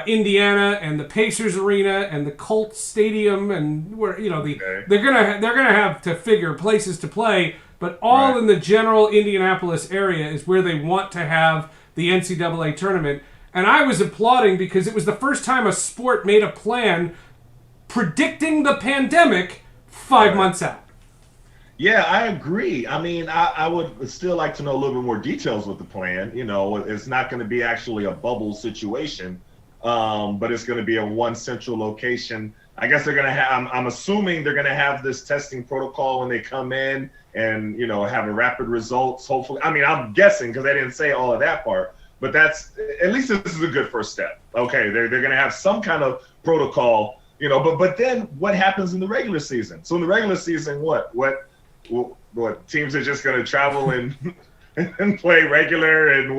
Indiana and the Pacers Arena and the Colts Stadium and where they're gonna have to figure places to play. But all in the general Indianapolis area is where they want to have the NCAA tournament. And I was applauding because it was the first time a sport made a plan predicting the pandemic 5 months out.
Yeah, I agree. I mean, I would still like to know a little bit more details with the plan. You know, it's not going to be actually a bubble situation, but it's going to be a one central location. I guess they're going to have, I'm assuming they're going to have this testing protocol when they come in and, have a rapid results, hopefully. I mean, I'm guessing because they didn't say all of that part. But that's, at least this is a good first step. Okay, they're going to have some kind of protocol, but then what happens in the regular season? So in the regular season, what teams are just going to travel and play regular and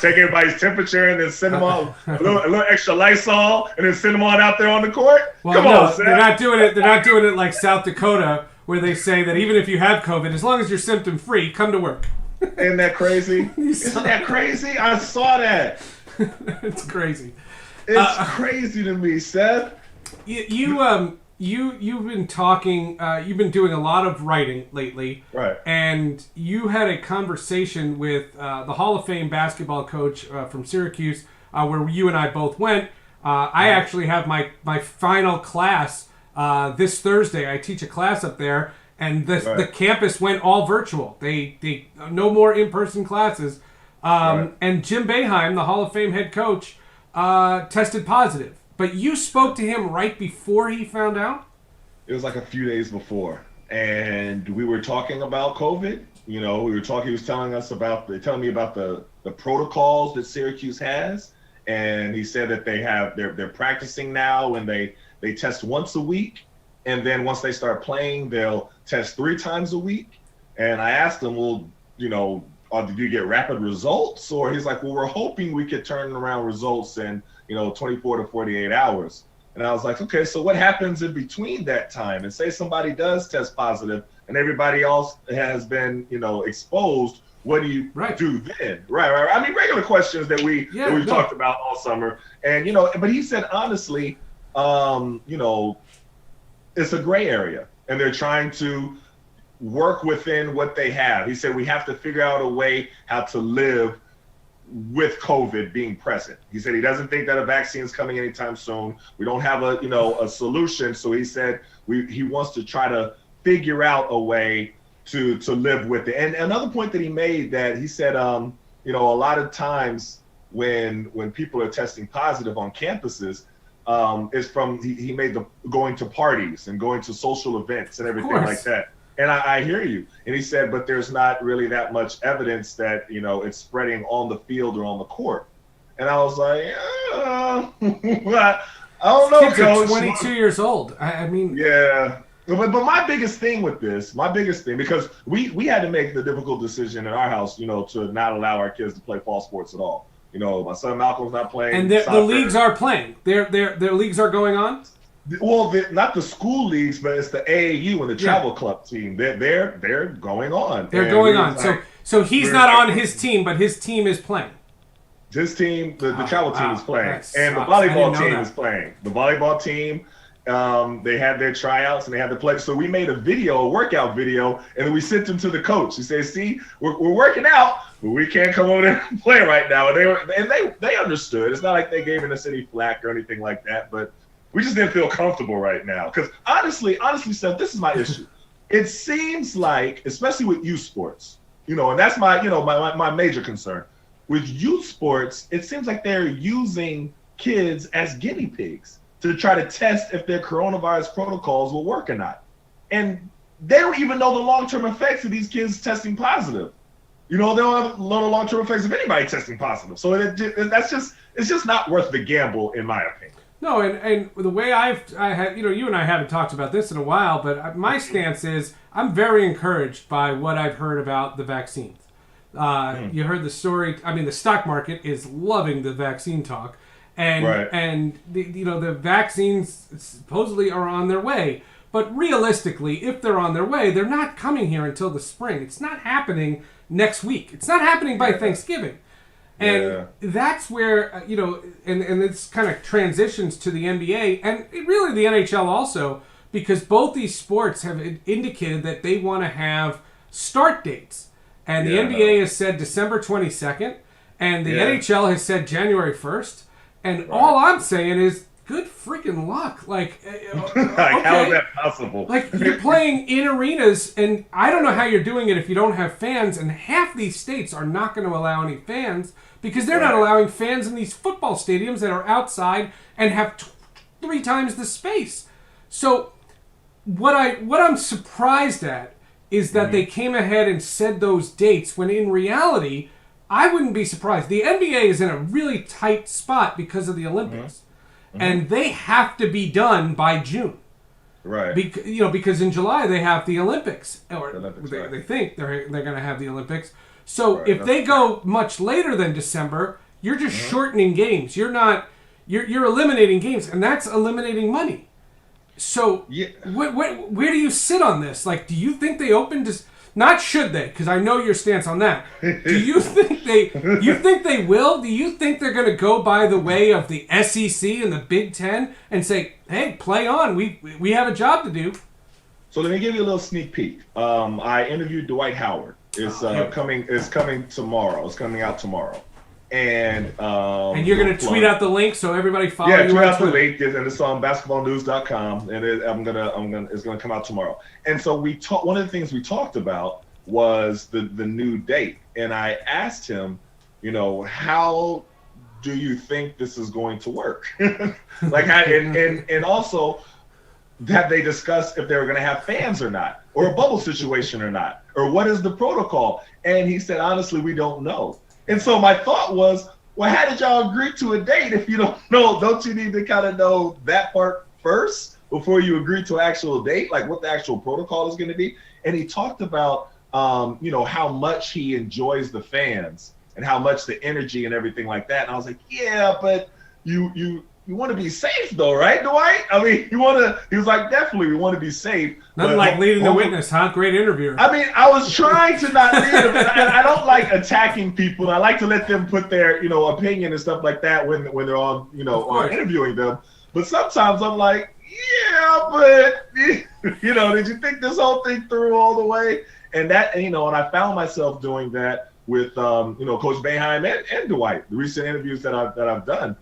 take everybody's temperature and then send them on a little extra Lysol and then send them on out there on the court?
Well,
Come on, Sam.
they're not doing it. They're not doing it like South Dakota, where they say that even if you have COVID, as long as you're symptom free, come to work.
Isn't that crazy? Isn't that crazy? I saw that.
It's crazy.
It's crazy to me, Seth.
You've been talking. You've been doing a lot of writing lately,
right? And
you had a conversation with the Hall of Fame basketball coach from Syracuse, where you and I both went. I actually have my final class this Thursday. I teach a class up there. And the campus went all virtual. They no more in-person classes. And Jim Boeheim, the Hall of Fame head coach, tested positive. But you spoke to him right before he found out?
It was like a few days before. And we were talking about COVID. He was telling me about the protocols that Syracuse has. And he said that they're practicing now and they test once a week. And then once they start playing, they'll test 3 times a week. And I asked him, well, do you get rapid results? Or he's like, well, we're hoping we could turn around results in, 24 to 48 hours. And I was like, okay, so what happens in between that time? And say somebody does test positive and everybody else has been, exposed. What do you do then? Right. I mean, regular questions that we've talked about all summer. And, but he said, honestly, it's a gray area, and they're trying to work within what they have. He said we have to figure out a way how to live with COVID being present. He said he doesn't think that a vaccine is coming anytime soon. We don't have a solution. So he said he wants to try to figure out a way to live with it. And another point that he made, that he said, a lot of times when people are testing positive on campuses, is from he made the going to parties and going to social events and everything like that. And I hear you. And he said, but there's not really that much evidence that, it's spreading on the field or on the court. And I was like, I don't know,
Kids
Coach.
are 22 years old. I mean,
yeah. But my biggest thing with this, because we had to make the difficult decision in our house, to not allow our kids to play fall sports at all. My son Malcolm's not playing.
And the leagues are playing. Their leagues are going on?
Well, not the school leagues, but it's the AAU and the travel club team. They're going on.
They're going on. So he's not on his team, but his team is playing.
His team, the travel team is playing, and the
I
volleyball
didn't know
team
that.
is playing. The volleyball team, they had their tryouts and they had to play. So we made a workout video, and then we sent them to the coach. He said, "See, we're working out, but we can't come over there and play right now." And they understood. It's not like they gave in the city flack or anything like that, but we just didn't feel comfortable right now. Because honestly, Seth, this is my issue. It seems like, especially with youth sports, and that's my major concern. With youth sports, it seems like they're using kids as guinea pigs to try to test if their coronavirus protocols will work or not. And they don't even know the long-term effects of these kids testing positive. They don't know the long-term effects of anybody testing positive. So it's just not worth the gamble, in my opinion.
No, and the way I had, you and I haven't talked about this in a while, but my stance is I'm very encouraged by what I've heard about the vaccines. You heard the story. I mean, the stock market is loving the vaccine talk, and the vaccines supposedly are on their way. But realistically, if they're on their way, they're not coming here until the spring. It's not happening next week. It's not happening by Thanksgiving. And that's where, and this kind of transitions to the NBA and really the NHL also, because both these sports have indicated that they want to have start dates. And the NBA has said December 22nd, and the NHL has said January 1st. And all I'm saying is, good freaking luck. Like,
how is that possible?
Like, you're playing in arenas, and I don't know how you're doing it if you don't have fans, and half these states are not going to allow any fans because they're not allowing fans in these football stadiums that are outside and have 3 times the space. So what I'm surprised at is that they came ahead and said those dates when in reality, I wouldn't be surprised. The NBA is in a really tight spot because of the Olympics. And they have to be done by June.
Right.
Because in July they have the Olympics. Or
Olympics,
they think they're going to have the Olympics. So if they go much later than December, you're just shortening games. You're eliminating games, and that's eliminating money. So where do you sit on this? Like, do you think they opened not should they? Because I know your stance on that. Do you think they will? Do you think they're going to go by the way of the SEC and the Big Ten and say, "Hey, play on. We have a job to do."
So let me give you a little sneak peek. I interviewed Dwight Howard. It's coming tomorrow. It's coming out tomorrow. And
you're going to tweet out the link so everybody follow you.
Yeah, tweet out the link, and it's on basketballnews.com, and it's gonna come out tomorrow. And so one of the things we talked about was the new date, and I asked him, how do you think this is going to work? and also, have they discussed if they were going to have fans or not, or a bubble situation or not, or what is the protocol? And he said, honestly, we don't know. And so my thought was, well, how did y'all agree to a date if you don't know? Don't you need to kind of know that part first before you agree to an actual date, like what the actual protocol is going to be? And he talked about, how much he enjoys the fans and how much the energy and everything like that. And I was like, yeah, but you want to be safe though, right, Dwight? I mean, he was like, definitely, we want to be safe.
Nothing like leading the witness, huh? Great interviewer.
I mean, I was trying to not lead them. I don't like attacking people. I like to let them put their, opinion and stuff like that when they're on, on interviewing them. But sometimes I'm like, yeah, but, did you think this whole thing through all the way? And that, and I found myself doing that with, Coach Boeheim and Dwight, the recent interviews that I've done.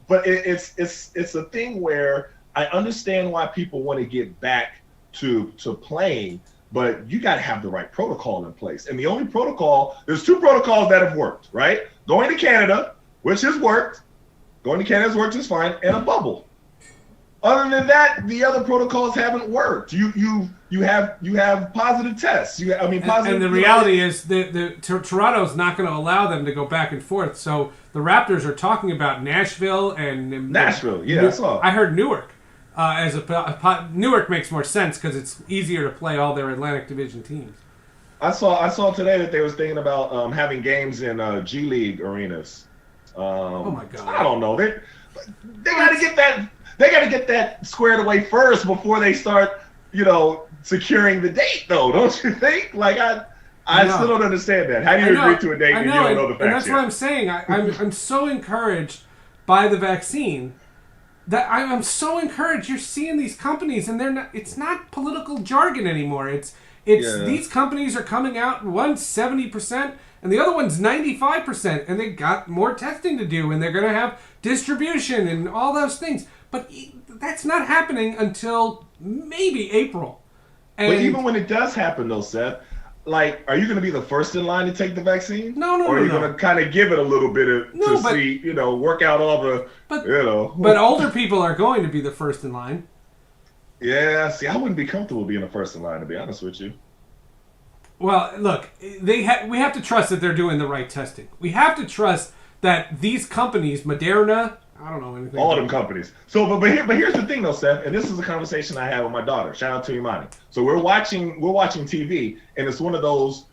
But it's a thing where I understand why people want to get back to playing, but you got to have the right protocol in place. And the only protocol, there's 2 protocols that have worked, right? Going to Canada, which has worked. Going to Canada has worked just fine, and a bubble. Other than that, the other protocols haven't worked. You have positive tests. Positive.
And the reality is that Toronto's not going to allow them to go back and forth. So the Raptors are talking about Nashville and
I saw.
I heard Newark Newark makes more sense because it's easier to play all their Atlantic Division teams.
I saw today that they was thinking about having games in G League arenas.
Oh my God!
I don't know. They got to get that. They got to get that squared away first before they start, securing the date, though. Don't you think? Like I still don't understand that. How do you agree to a date and you don't know the facts
and that's
yet?
what I'm saying. I'm so encouraged by the vaccine that I'm so encouraged. You're seeing these companies, and they're not. It's not political jargon anymore. It's these companies are coming out. One's 70%, and the other one's 95%, and they got more testing to do, and they're going to have distribution and all those things. But that's not happening until maybe April. And
but even when it does happen, though, Seth, like, are you going to be the first in line to take the vaccine?
No.
Or are you going to kind of give it a little bit work out all the,
But older people are going to be the first in line.
Yeah, see, I wouldn't be comfortable being the first in line, to be honest with you.
Well, look, we have to trust that they're doing the right testing. We have to trust that these companies, Moderna, I don't know anything.
All them companies. So, but here's the thing, though, Seth, and this is a conversation I had with my daughter. Shout out to Imani. So we're watching TV, and it's one of those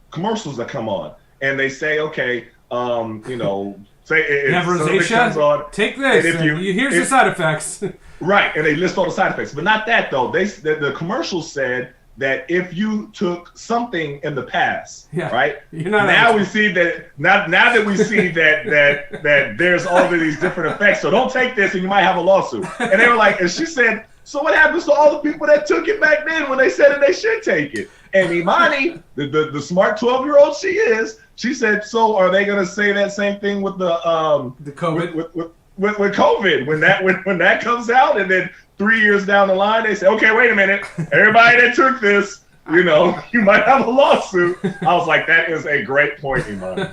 commercials that come on, and they say, okay, say if something comes on,
take this. Here's the side effects.
Right, and they list all the side effects, but not that though. The commercial said that if you took something in the past, right? Now we see that now that we see that there's all of these different effects. So don't take this, and you might have a lawsuit. And they were like, and she said, so what happens to all the people that took it back then when they said that they should take it? And Imani, the smart 12-year-old she is, she said, so are they going to say that same thing with the
COVID?
With COVID when that comes out, and then 3 years down the line they say, okay, wait a minute, everybody that took this, you might have a lawsuit. I was like, that is a great point, Imani.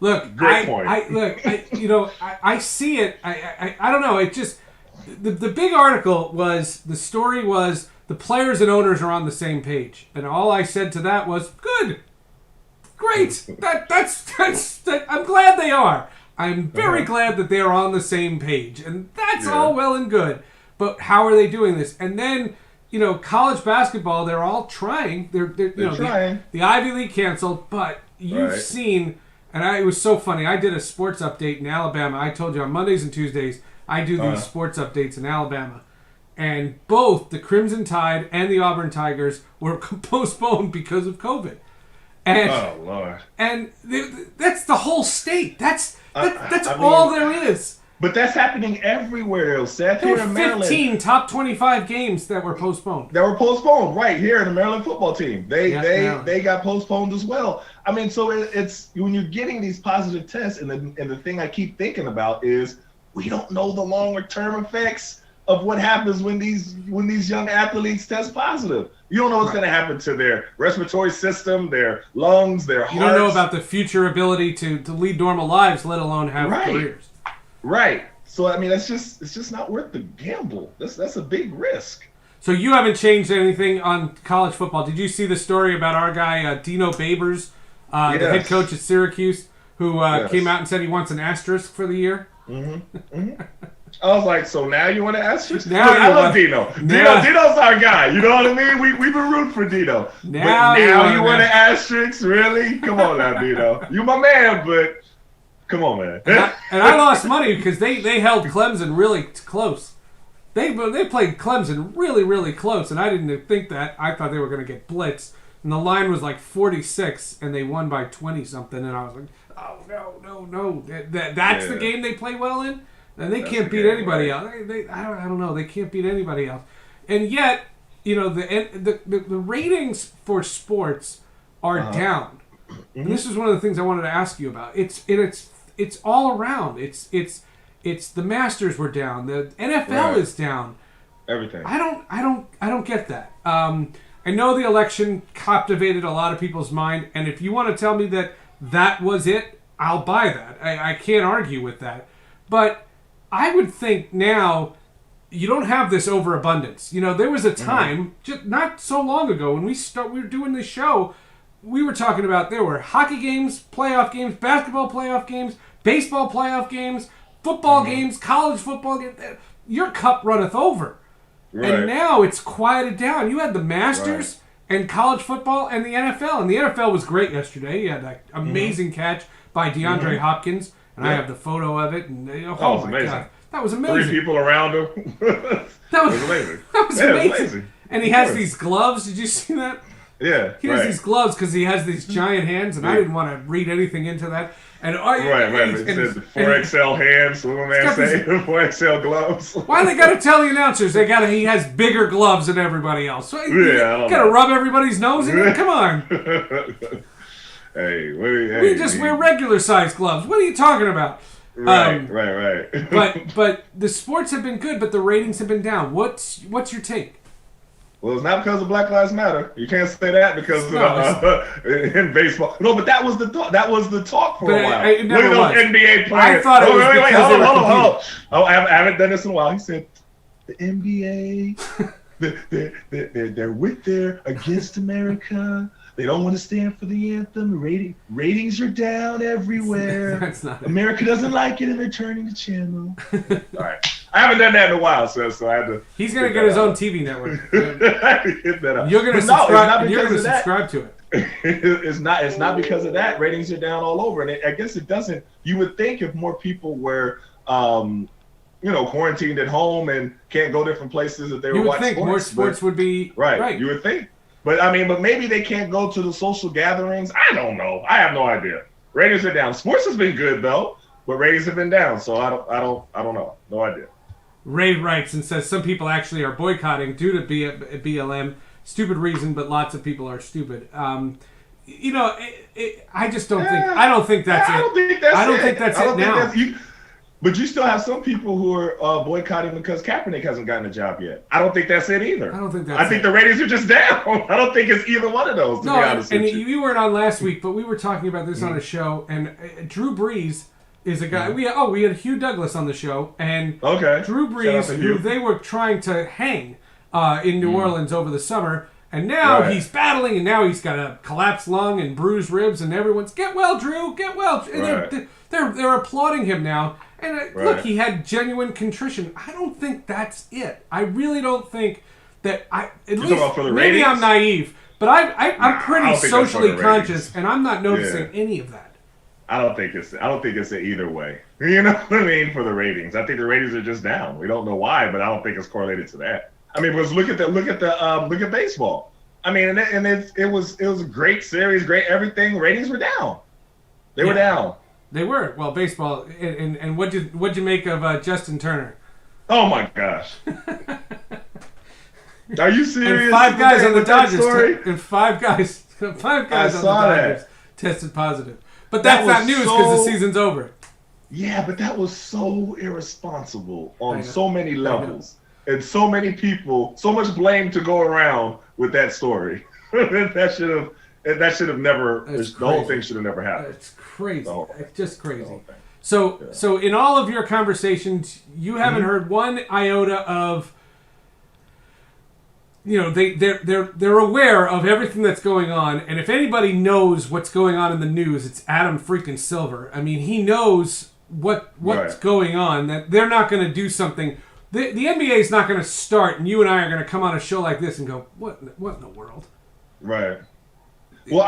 Look,
great point.
I see it. I don't know. It just the big article was, the story was, the players and owners are on the same page, and all I said to that was, good, great. That's I'm glad they are. I'm very glad that they're on the same page, and that's all well and good. But how are they doing this? And then, college basketball, they're all trying. They're trying. The Ivy League canceled, but you've seen, and it was so funny. I did a sports update in Alabama. I told you on Mondays and Tuesdays, I do these sports updates in Alabama. And both the Crimson Tide and the Auburn Tigers were postponed because of COVID. And,
oh, Lord.
And that's the whole state. That's all there is.
But that's happening everywhere, Seth.
There were 15 top 25 games that were postponed.
Right here in the Maryland football team. They got postponed as well. I mean, so it's when you're getting these positive tests, and the thing I keep thinking about is we don't know the longer term effects of what happens when these young athletes test positive. You don't know what's going to happen to their respiratory system, their lungs, their hearts.
You don't know about the future ability to lead normal lives, let alone have careers.
Right. So I mean, it's just not worth the gamble. That's a big risk.
So you haven't changed anything on college football. Did you see the story about our guy Dino Babers, the head coach at Syracuse, who came out and said he wants an asterisk for the year? Mm-hmm.
Mm-hmm. I was like, so now you want to asterisk? I love Dino. Dino's our guy. You know what I mean? We've been rooting for Dino. Now you want an asterisk? Really? Come on now, Dino. You my man, but come on, man.
And I lost money because they held Clemson really close. They played Clemson really, really close, and I didn't think that. I thought they were going to get blitzed. And the line was like 46, and they won by 20-something, and I was like, oh, no. That's the game they play well in? And they can't beat anybody else. I don't know. They can't beat anybody else. And yet, the ratings for sports are down. Mm-hmm. And this is one of the things I wanted to ask you about. It's all around. It's the Masters were down. The NFL is down.
Everything.
I don't get that. I know the election captivated a lot of people's mind, and if you want to tell me that was it, I'll buy that. I can't argue with that. But I would think now you don't have this overabundance. There was a time, just not so long ago, when we were doing this show, we were talking about there were hockey games, playoff games, basketball playoff games, baseball playoff games, football games, college football games. Your cup runneth over. Right. And now it's quieted down. You had the Masters and college football and the NFL. And the NFL was great yesterday. You had that amazing catch by DeAndre Hopkins. And I have the photo of it. And
my
God, That was amazing.
3 people around him.
That was
amazing.
That was
Yeah, it was
amazing.
amazing.
And he has these gloves. Did you see that?
Yeah,
He has these gloves because he has these giant hands, and I didn't want to read anything into that. And
Right. It says 4XL hands. What man say? 4XL gloves.
Why they got to tell the announcers? He has bigger gloves than everybody else. So
I don't
got to
know.
rub everybody's nose in it. Come on.
Hey,
We just wear regular size gloves. What are you talking about?
Right.
But the sports have been good, but the ratings have been down. What's your take?
Well, it's not because of Black Lives Matter. You can't say that because in baseball. No, but that was the talk. That was the talk for a while.
It never
Look at those
was.
NBA players.
I thought it was because they were
hold on.
competing.
Oh, I haven't done this in a while. He said the NBA, they're with their against America. They don't want to stand for the anthem. Ratings are down everywhere.
That's not it.
America doesn't like it, and they're turning the channel. All right. I haven't done that in a while, so I had to.
He's gonna get his own TV network.
Hit that up.
You're gonna
But no, it's
subscribe.
not
You're
because
gonna
of that.
subscribe to it.
It's not because of that. Ratings are down all over, and I guess it doesn't. You would think if more people were, quarantined at home and can't go different places, that they
You
would
would
watch
think
sports.
more sports would be
Right. You would think, but maybe they can't go to the social gatherings. I don't know. I have no idea. Ratings are down. Sports has been good though, but ratings have been down. So I don't know. No idea.
Ray writes and says some people actually are boycotting due to BLM. Stupid reason, but lots of people are stupid. I just don't think. I don't think that's it.
I don't think that's it.
I don't think that's it now.
But you still have some people who are boycotting because Kaepernick hasn't gotten a job yet. I don't think that's it either.
I don't think that's
I think the ratings are just down. I don't think it's either one of those, to be honest with you.
You weren't on last week, but we were talking about this on a show, and Drew Brees is a guy. We had Hugh Douglas on the show, and Drew Brees, who they were trying to hang in New Orleans over the summer, and now he's battling, and now he's got a collapsed lung and bruised ribs, and everyone's get well, Drew, get well. And they're applauding him now. And look, he had genuine contrition. I don't think that's it. I really don't think that maybe
ratings?
I'm naive, but I'm pretty socially conscious, and I'm not noticing any of that.
I don't think it's either way. You know what I mean? For the ratings, I think the ratings are just down. We don't know why, but I don't think it's correlated to that. I mean, because look at baseball. I mean, and it was a great series, great everything. Ratings were down. They were down.
They were. Well, baseball. And what'd you make of Justin Turner?
Oh my gosh. Are you serious?
And 5 guys on the Dodgers.
Story?
Five guys on the Dodgers tested positive. But that's not news because the season's over.
Yeah, but that was so irresponsible on so many levels. And so many people, so much blame to go around with that story. that should have never. The whole thing should have never happened.
It's crazy. It's just crazy. So in all of your conversations, you haven't heard one iota of. They're aware of everything that's going on, and if anybody knows what's going on in the news, it's Adam freaking Silver. I mean, he knows what's going on. That they're not going to do something. The NBA is not going to start, and you and I are going to come on a show like this and go, what in the world?
Right. Well,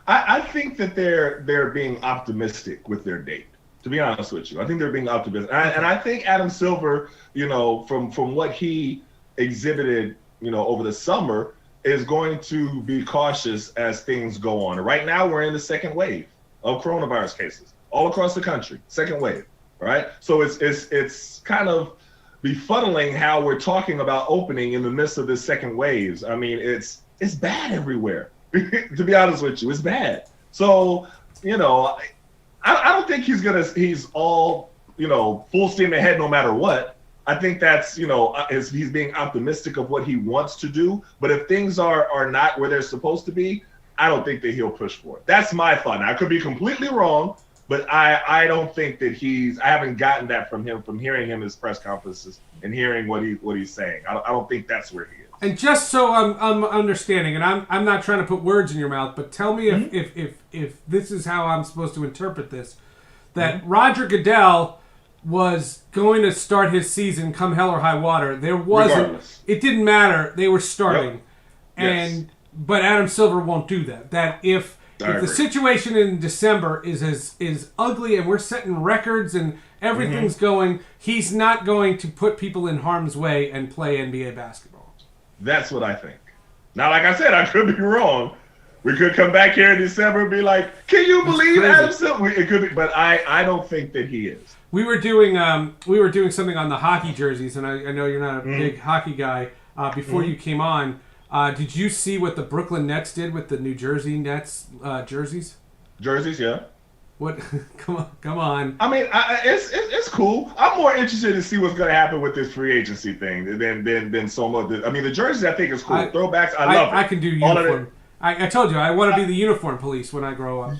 I think that they're being optimistic with their date. To be honest with you, I think they're being optimistic, and I think Adam Silver, from what he exhibited, over the summer, is going to be cautious as things go on. Right now, we're in the second wave of coronavirus cases all across the country. Second wave, right? So it's kind of befuddling how we're talking about opening in the midst of this second waves. I mean, it's bad everywhere. To be honest with you, it's bad. So, I don't think he's all, full steam ahead no matter what. I think that's, he's being optimistic of what he wants to do. But if things are not where they're supposed to be, I don't think that he'll push for it. That's my thought. Now, I could be completely wrong, but I don't think that I haven't gotten that from him, from hearing him his press conferences and hearing what he's saying. I don't think that's where he is.
And just so I'm understanding, and I'm not trying to put words in your mouth, but tell me if this is how I'm supposed to interpret this, that Roger Goodell was going to start his season come hell or high water. There wasn't.
Regardless.
It didn't matter. They were starting,
Yep.
But Adam Silver won't do that. That if the situation in December is ugly and we're setting records and Everything's going. He's not going to put people in harm's way and play NBA basketball.
That's what I think. Now, like I said, I could be wrong. We could come back here in December and be like, "Can you believe Adam Silver?" It could be, but I don't think that he is.
We were doing something on the hockey jerseys, and I know you're not a big hockey guy. Before you came on, did you see what the Brooklyn Nets did with the New Jersey Nets jerseys?
Jerseys, yeah.
What? Come on.
I mean, it's cool. I'm more interested to see what's going to happen with this free agency thing than so much. I mean, the jerseys I think is cool. Throwbacks, I love it.
I can do uniform. I told you I want to be the uniform police when I grow up.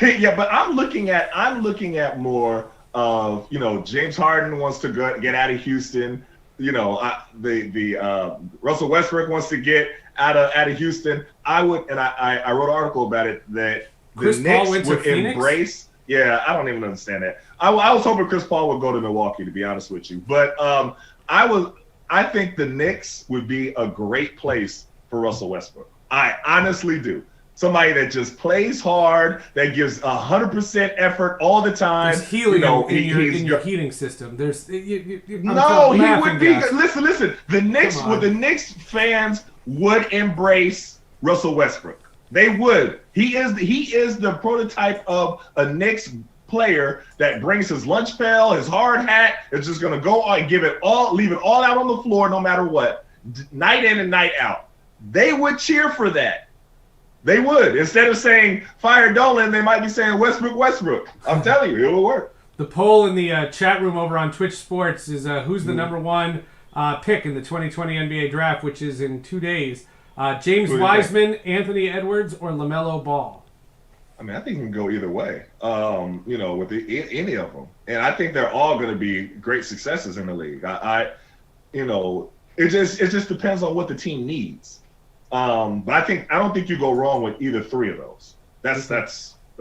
Yeah, but I'm looking at more of, James Harden wants to get out of Houston. The Russell Westbrook wants to get out of Houston. I wrote an article about it that the Knicks would embrace. Yeah, I don't even understand that. I was hoping Chris Paul would go to Milwaukee, to be honest with you. But I think the Knicks would be a great place for Russell Westbrook. I honestly do. Somebody that just plays hard, that gives 100% effort all the time.
There's helium in your heating system. There's
he would be. Listen. The Knicks fans would embrace Russell Westbrook. They would. He is the prototype of a Knicks player that brings his lunch pail, his hard hat, is just gonna go and leave it all out on the floor, no matter what, night in and night out. They would cheer for that. They would. Instead of saying fire Dolan, they might be saying Westbrook. I'm telling you, it will work.
The poll in the chat room over on Twitch Sports is who's the number one pick in the 2020 NBA draft, which is in 2 days. James Wiseman, Anthony Edwards, or LaMelo Ball?
I mean, I think you can go either way, with any of them. And I think they're all going to be great successes in the league. It just depends on what the team needs. But I don't think you go wrong with either three of those. That's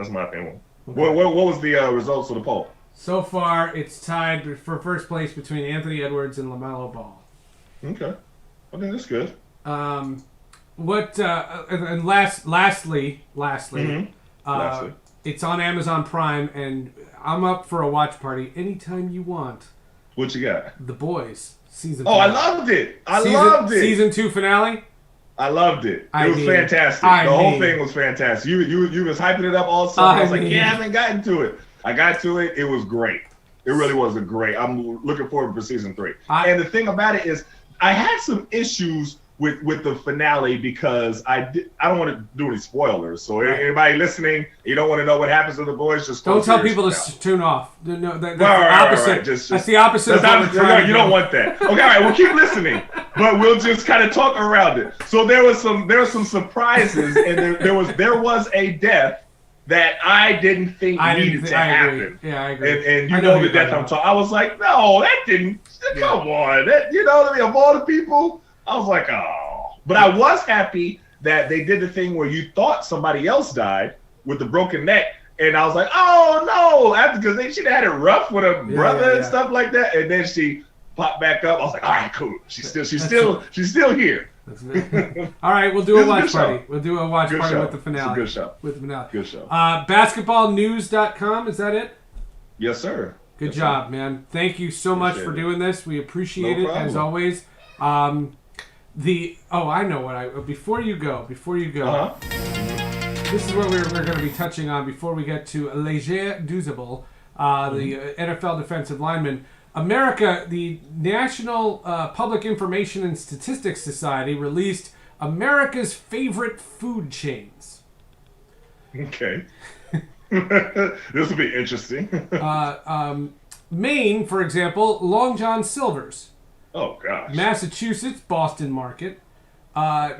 my opinion. Okay. What was the results of the poll?
So far, it's tied for first place between Anthony Edwards and LaMelo Ball.
Okay, I think that's good.
And lastly, it's on Amazon Prime, and I'm up for a watch party anytime you want.
What you got?
The Boys season.
Oh, finale. I loved it. Loved it.
Season 2 finale.
I loved it. It was fantastic. The whole thing was fantastic. You was hyping it up all summer. I was like, I haven't gotten to it. I got to it. It was great. It really was great. I'm looking forward for season 3. And the thing about it is, I had some issues with the finale because I don't want to do any spoilers. So anybody listening, you don't want to know what happens to the Boys, just
don't tell people to tune off. No, that's the opposite.
Right.
That's the opposite of what we're trying to do.
You don't want that. Okay, all right, we'll keep listening, but we'll just kind of talk around it. So there were some surprises, and there was a death that I didn't think needed to happen.
Yeah, I agree.
And you know the death I'm talking. I was like, no, that didn't. Come on, of all the people. I was like, oh. But I was happy that they did the thing where you thought somebody else died with the broken neck. And I was like, oh, no. Because she'd had it rough with her brother and stuff like that. And then she popped back up. I was like, all right, cool. She's still here.
All right, we'll do a watch party. We'll do a watch party with the finale.
It's a good show.
With the finale.
Good show.
Basketballnews.com, is that it?
Yes, sir.
Good job, man. Thank you so much for doing this. We appreciate it, as always. Before you go, this is what we're going to be touching on before we get to Leger Douzable, the NFL defensive lineman. America, the National Public Information and Statistics Society released America's favorite food chains.
Okay. This will be interesting.
Maine, for example, Long John Silver's.
Oh, gosh.
Massachusetts, Boston Market.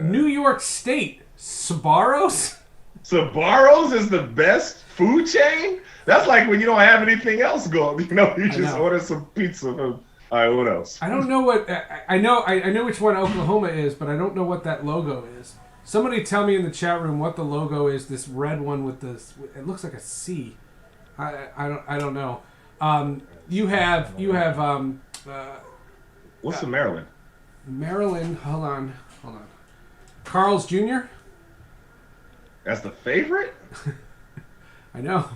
New York State, Sbarro's.
Sbarro's is the best food chain? That's like when you don't have anything else going. You just order some pizza. All right, what else?
I don't know what... I know which one Oklahoma is, but I don't know what that logo is. Somebody tell me in the chat room what the logo is, this red one with this... It looks like a C. I don't know. You have
what's the Maryland?
Maryland, hold on. Carl's Jr.?
That's the favorite?
I know.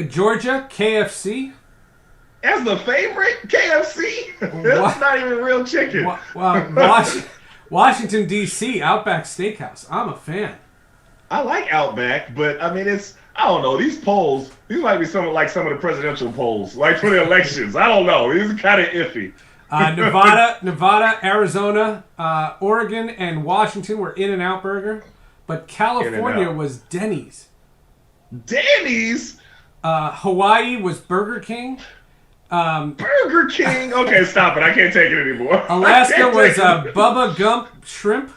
Georgia, KFC.
As the favorite, KFC? That's not even real chicken.
Washington, D.C., Outback Steakhouse. I'm a fan.
I like Outback, but I mean, I don't know. These polls, these might be some of the presidential polls, like for the elections. I don't know. These are kind of iffy.
Nevada, Arizona, Oregon, and Washington were In-N-Out Burger, but California was Denny's.
Denny's?
Hawaii was Burger King.
Burger King? Okay, stop it. I can't take it anymore.
Alaska was Bubba Gump Shrimp.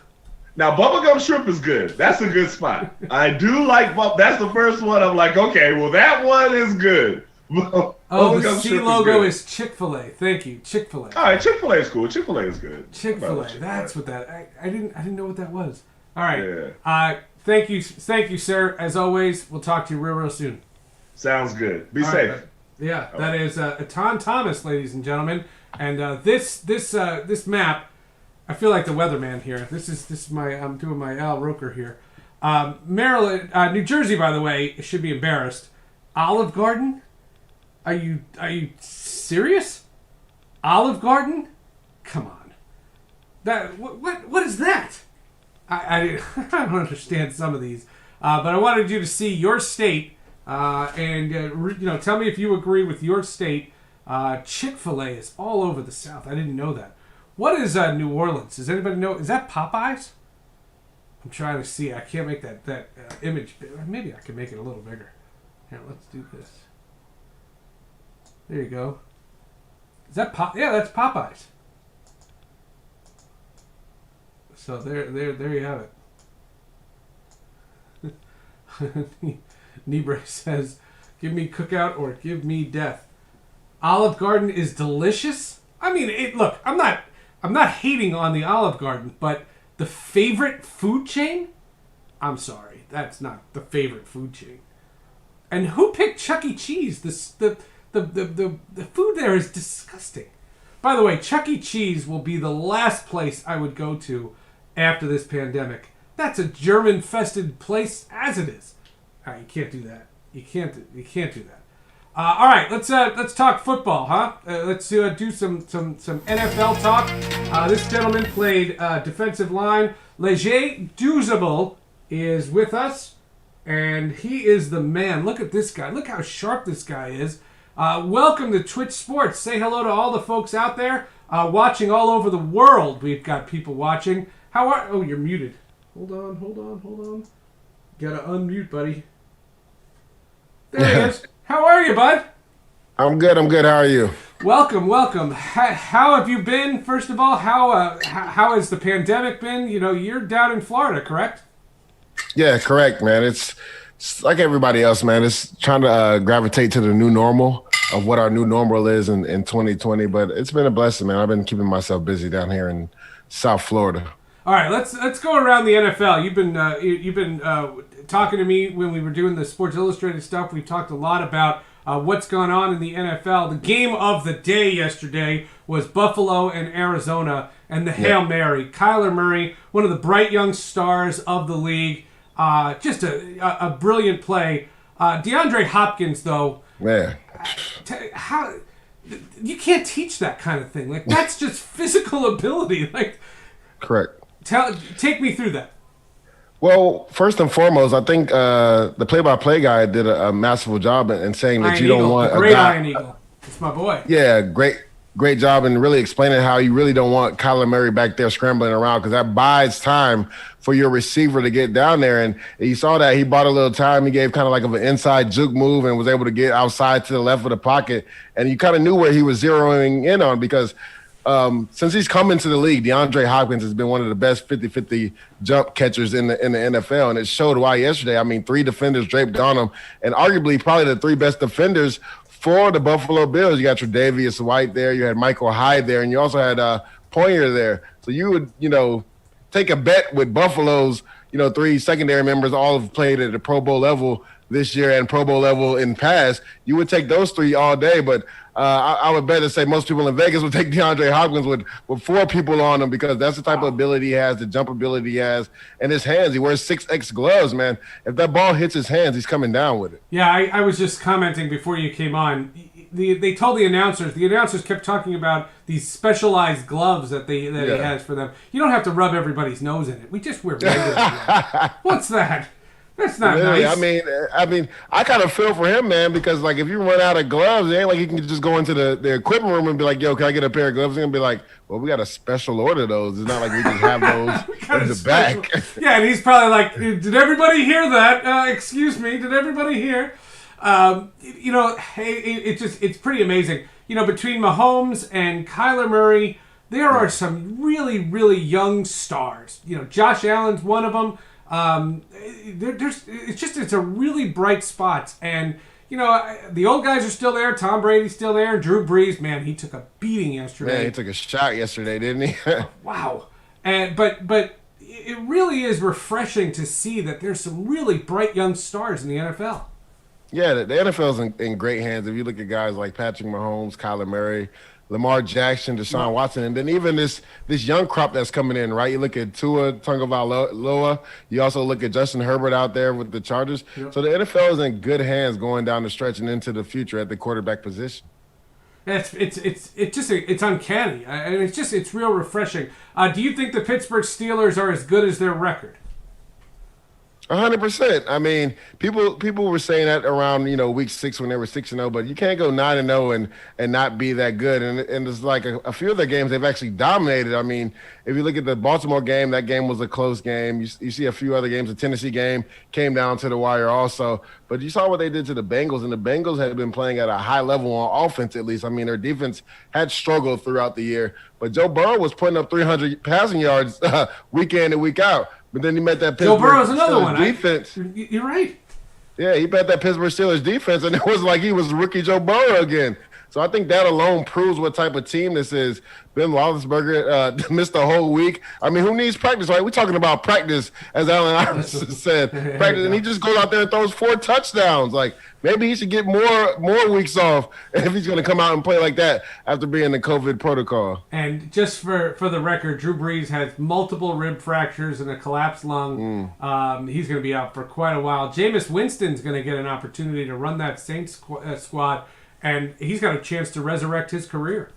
Now, Bubba Gump Shrimp is good. That's a good spot. I do like That's the first one. I'm like, okay, well, that one is good.
The C logo is Chick-fil-A. Thank you, Chick-fil-A.
All right, Chick-fil-A is cool. Chick-fil-A is good.
Chick-fil-A. That's what that. I didn't know what that was. All right.
Yeah.
Thank you, sir. As always, we'll talk to you real soon.
Sounds good. Be safe.
Right. Yeah, that is Ton Thomas, ladies and gentlemen, and this map. I feel like the weatherman here. This is my I'm doing my Al Roker here. Maryland, New Jersey, by the way, should be embarrassed. Olive Garden. Are you serious? Olive Garden? Come on. That what is that? I don't understand some of these, but I wanted you to see your state. And tell me if you agree with your state. Chick-fil-A is all over the South. I didn't know that. What is New Orleans? Does anybody know? Is that Popeyes? I'm trying to see. I can't make that image. Maybe I can make it a little bigger. Here, let's do this. There you go. Is that Yeah, that's Popeyes. So there you have it. Nibre says, "Give me cookout or give me death." Olive Garden is delicious. I mean, look, I'm not hating on the Olive Garden, but the favorite food chain? I'm sorry, that's not the favorite food chain. And who picked Chuck E. Cheese? The food there is disgusting. By the way, Chuck E. Cheese will be the last place I would go to after this pandemic. That's a German-infested place as it is. You can't do that. You can't do that. All right, let's talk football, huh? Let's do some NFL talk. This gentleman played defensive line. Leger Duzable is with us, and he is the man. Look at this guy. Look how sharp this guy is. Welcome to Twitch Sports. Say hello to all the folks out there watching all over the world. We've got people watching. Oh, you're muted. Hold on. Gotta unmute, buddy. There he is. How are you, bud?
I'm good. How are you?
Welcome. How have you been? First of all, how has the pandemic been? You're down in Florida, correct?
Yeah, correct, man. It's like everybody else, man. It's trying to gravitate to the new normal of what our new normal is in 2020. But it's been a blessing, man. I've been keeping myself busy down here in South Florida. All
right, let's go around the NFL. You've been talking to me when we were doing the Sports Illustrated stuff. We've talked a lot about what's gone on in the NFL. The game of the day yesterday was Buffalo and Arizona, and the Hail Mary. Kyler Murray, one of the bright young stars of the league. Just a brilliant play. DeAndre Hopkins, though.
Man.
How you can't teach that kind of thing. Like, that's just physical ability. Like,
correct.
Take me through that.
Well, first and foremost, I think the play-by-play guy did a masterful job in saying that you don't want a
great
guy.
Iron Eagle. It's my boy.
Yeah, great job in really explaining how you really don't want Kyler Murray back there scrambling around, because that buys time for your receiver to get down there. And you saw that he bought a little time. He gave kind of like an inside juke move and was able to get outside to the left of the pocket. And you kind of knew where he was zeroing in on, because since he's come into the league, DeAndre Hopkins has been one of the best 50-50 jump catchers in the NFL, and it showed why yesterday. I mean, 3 defenders draped on him, and arguably probably the 3 best defenders for the Buffalo Bills. You got Tre'Davious White there, you had Michael Hyde there, and you also had Poyer there. So you would, take a bet with Buffalo's, 3 secondary members, all have played at the Pro Bowl level this year and Pro Bowl level in past. You would take those 3 all day, but I would better say most people in Vegas would take DeAndre Hopkins with 4 people on him because that's the type of ability he has, the jump ability he has, and his hands. He wears 6X gloves, man. If that ball hits his hands, he's coming down with it.
Yeah, I was just commenting before you came on. They told the announcers kept talking about these specialized gloves that he has for them. You don't have to rub everybody's nose in it. We just wear regular gloves. What's that? That's not
Literally,
nice.
I mean, I kind of feel for him, man, because like if you run out of gloves, it ain't like you can just go into the equipment room and be like, "Yo, can I get a pair of gloves?" He's gonna be like, "Well, we got a special order those. It's not like we just have those in the back."
Yeah, and he's probably like, "Did everybody hear that? Excuse me, did everybody hear?" It's pretty amazing. Between Mahomes and Kyler Murray, there are some really, really young stars. Josh Allen's one of them. It's a really bright spot, and the old guys are still there. Tom Brady's still there. And Drew Brees, man, he took a beating yesterday.
Man, he took a shot yesterday, didn't he?
Wow. But it really is refreshing to see that there's some really bright young stars in the NFL.
Yeah, the NFL's in great hands. If you look at guys like Patrick Mahomes, Kyler Murray, Lamar Jackson, Deshaun Watson, and then even this young crop that's coming in, right? You look at Tua Tagovailoa. You also look at Justin Herbert out there with the Chargers. Yep. So the NFL is in good hands going down the stretch and into the future at the quarterback position.
It's uncanny, and it's real refreshing. Do you think the Pittsburgh Steelers are as good as their record?
100%. I mean, people were saying that around week 6 when they were 6-0, but you can't go 9-0 and not be that good. And it's like a few of their games they've actually dominated. I mean, if you look at the Baltimore game, that game was a close game. You see a few other games. The Tennessee game came down to the wire also. But you saw what they did to the Bengals, and the Bengals had been playing at a high level on offense at least. I mean, their defense had struggled throughout the year, but Joe Burrow was putting up 300 passing yards week in and week out. But then he met that Pittsburgh
Joe Burrow's another one.
defense.
You're right.
Yeah, he met that Pittsburgh Steelers defense, and it was like he was rookie Joe Burrow again. So I think that alone proves what type of team this is. Ben Roethlisberger missed the whole week. I mean, who needs practice, right? We're talking about practice, as Allen Iverson said. Practice, and he just goes out there and throws 4 touchdowns. Like, maybe he should get more weeks off if he's going to come out and play like that after being in the COVID protocol.
And just for the record, Drew Brees has multiple rib fractures and a collapsed lung. He's going to be out for quite a while. Jameis Winston's going to get an opportunity to run that Saints squad, and he's got a chance to resurrect his career.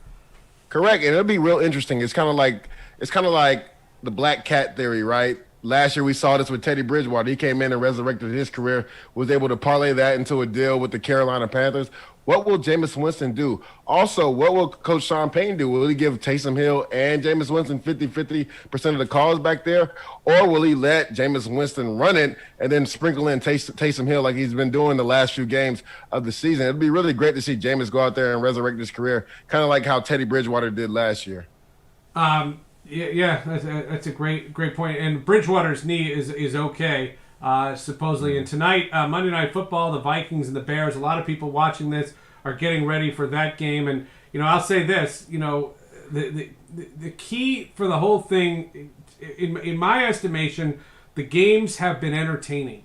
Correct, and it'll be real interesting. It's kind of like the black cat theory, right? Last year we saw this with Teddy Bridgewater. He came in and resurrected his career, was able to parlay that into a deal with the Carolina Panthers. What will Jameis Winston do? Also, what will Coach Sean Payton do? Will he give Taysom Hill and Jameis Winston 50% of the calls back there? Or will he let Jameis Winston run it and then sprinkle in Taysom Hill like he's been doing the last few games of the season? It'd be really great to see Jameis go out there and resurrect his career, kind of like how Teddy Bridgewater did last year.
Yeah, that's a great point. And Bridgewater's knee is okay, supposedly. And tonight, Monday Night Football, the Vikings and the Bears. A lot of people watching this are getting ready for that game. And I'll say this: the key for the whole thing, in my estimation, the games have been entertaining,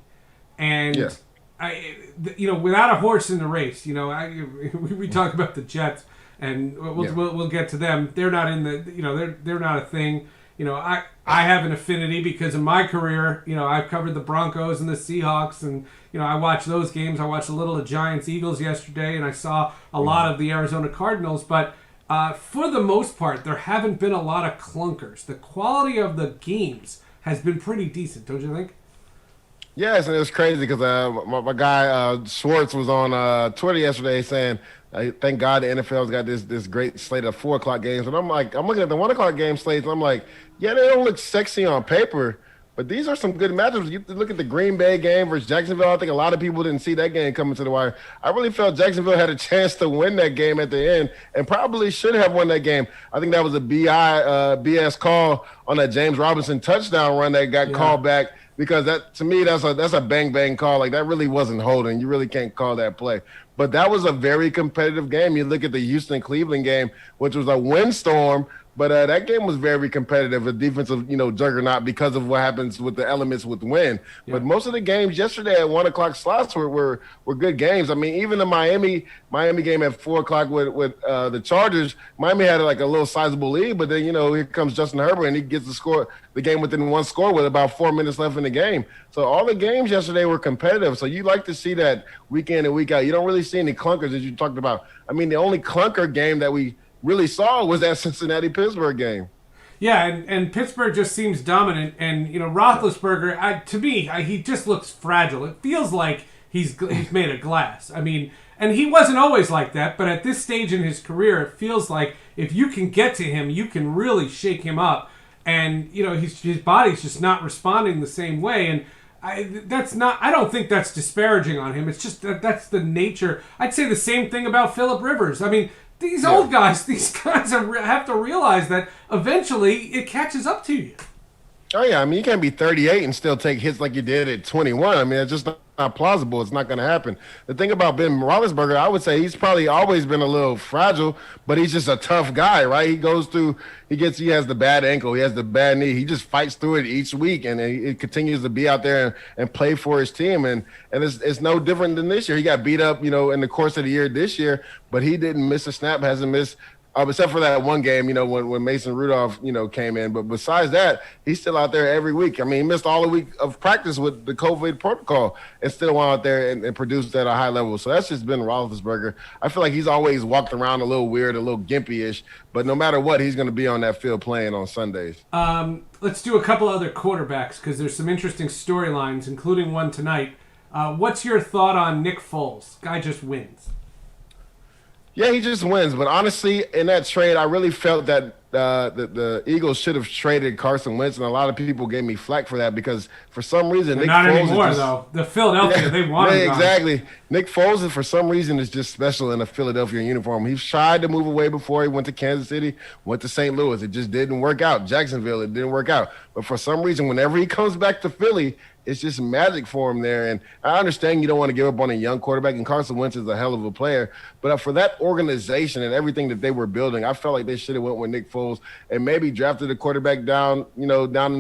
and without a horse in the race. We talk about the Jets. And we'll get to them. They're not in the they're not a thing. I have an affinity because in my career, I've covered the Broncos and the Seahawks, and I watched those games. I watched a little of Giants Eagles yesterday, and I saw a lot of the Arizona Cardinals. But for the most part, there haven't been a lot of clunkers. The quality of the games has been pretty decent, don't you think?
Yes, and it was crazy because my guy Schwartz was on Twitter yesterday saying, thank God the NFL's got this great slate of 4 o'clock games. And I'm looking at the 1 o'clock game slates, and I'm like, yeah, they don't look sexy on paper, but these are some good matchups. You look at the Green Bay game versus Jacksonville. I think a lot of people didn't see that game coming to the wire. I really felt Jacksonville had a chance to win that game at the end and probably should have won that game. I think that was a BS call on that James Robinson touchdown run that got called back. Because that, to me, that's a bang call. Like, that really wasn't holding. You really can't call that play. But that was a very competitive game. You look at the Houston-Cleveland game, which was a windstorm, But that game was very competitive, a defensive, juggernaut because of what happens with the elements with wind. Yeah. But most of the games yesterday at 1 o'clock slots were good games. I mean, even the Miami game at 4 o'clock with the Chargers, Miami had like a little sizable lead, but then, here comes Justin Herbert and he gets the game within one score with about 4 minutes left in the game. So all the games yesterday were competitive. So you like to see that week in and week out. You don't really see any clunkers as you talked about. I mean, the only clunker game that we really saw was that Cincinnati-Pittsburgh game.
Yeah, and Pittsburgh just seems dominant. And, Roethlisberger, to me, he just looks fragile. It feels like he's made of glass. I mean, and he wasn't always like that, but at this stage in his career, it feels like if you can get to him, you can really shake him up. And, his body's just not responding the same way. And I don't think that's disparaging on him. It's just that's the nature. I'd say the same thing about Phillip Rivers. I mean, these old guys, have to realize that eventually it catches up to you.
Oh, yeah. I mean, you can't be 38 and still take hits like you did at 21. I mean, it's just not plausible. It's not going to happen. The thing about Ben Roethlisberger, I would say he's probably always been a little fragile, but he's just a tough guy, right? He has the bad ankle. He has the bad knee. He just fights through it each week, and he continues to be out there and play for his team. And it's no different than this year. He got beat up, in the course of the year this year, but he didn't miss a snap, hasn't missed except for that one game, when Mason Rudolph, came in. But besides that, he's still out there every week. I mean, he missed all the week of practice with the COVID protocol and still went out there and produced at a high level. So that's just been Roethlisberger. I feel like he's always walked around a little weird, a little gimpy-ish. But no matter what, he's going to be on that field playing on Sundays.
Let's do a couple other quarterbacks because there's some interesting storylines, including one tonight. What's your thought on Nick Foles? Guy just wins.
Yeah, he just wins. But honestly, in that trade, I really felt that the Eagles should have traded Carson Wentz, and a lot of people gave me flack for that because for some reason Nick
not
Foles
anymore, though. The Philadelphia, they want him.
Exactly. Nick Foles, for some reason, is just special in a Philadelphia uniform. He's tried to move away before he went to Kansas City, went to St. Louis. It just didn't work out. Jacksonville, it didn't work out. But for some reason, whenever he comes back to Philly, it's just magic for him there. And I understand you don't want to give up on a young quarterback, and Carson Wentz is a hell of a player. But for that organization and everything that they were building, I felt like they should have went with Nick Foles and maybe drafted a quarterback down in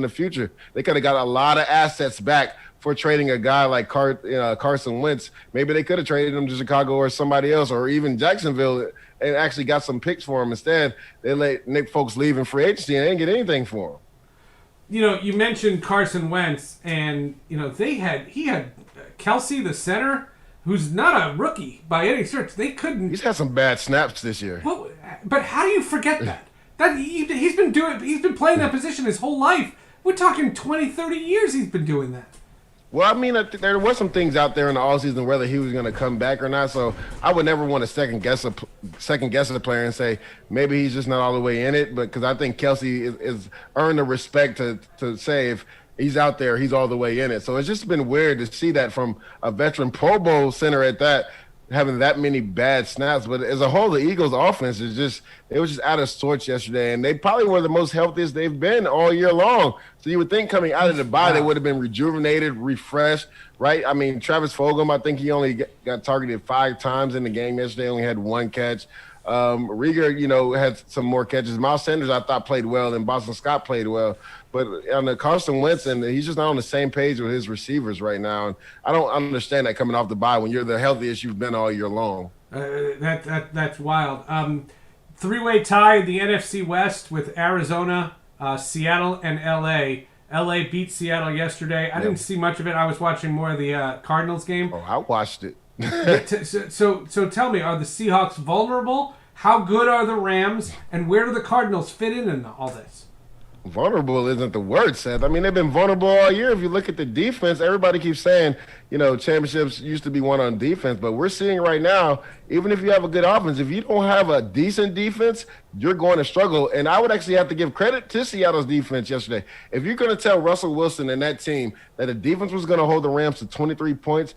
the future. They could have got a lot of assets back for trading a guy like Carson Wentz. Maybe they could have traded him to Chicago or somebody else or even Jacksonville and actually got some picks for him. Instead, they let Nick Foles leave in free agency and they didn't get anything for him.
You mentioned Carson Wentz, and he had Kelsey, the center, who's not a rookie by any stretch. They couldn't.
He's had some bad snaps this year.
Well, but how do you forget that? He's been playing that position his whole life. We're talking 20, 30 years he's been doing that.
Well, I mean, there were some things out there in the offseason whether he was going to come back or not. So I would never want to second guess a player and say maybe he's just not all the way in it. But because I think Kelsey is earned the respect to say if he's out there, he's all the way in it. So it's just been weird to see that from a veteran Pro Bowl center at that, having that many bad snaps. But as a whole, the Eagles' offense was just out of sorts yesterday, and they probably were the most healthiest they've been all year long. So you would think coming out of the bye, they would have been rejuvenated, refreshed, right? I mean, Travis Fulgham, I think he only got targeted 5 times in the game yesterday, only had 1 catch. Rieger, had some more catches. Miles Sanders, I thought, played well, and Boston Scott played well. But on the Carson Wentz, and he's just not on the same page with his receivers right now. And I don't understand that coming off the bye when you're the healthiest you've been all year long.
That's wild. 3-way tie in the NFC West with Arizona, Seattle, and L.A. L.A. beat Seattle yesterday. I didn't see much of it. I was watching more of the Cardinals game.
Oh, I watched it.
So tell me, are the Seahawks vulnerable? How good are the Rams? And where do the Cardinals fit in all this?
Vulnerable isn't the word, Seth. I mean, they've been vulnerable all year. If you look at the defense, everybody keeps saying, championships used to be won on defense. But we're seeing right now, even if you have a good offense, if you don't have a decent defense, you're going to struggle. And I would actually have to give credit to Seattle's defense yesterday. If you're going to tell Russell Wilson and that team that the defense was going to hold the Rams to 23 points,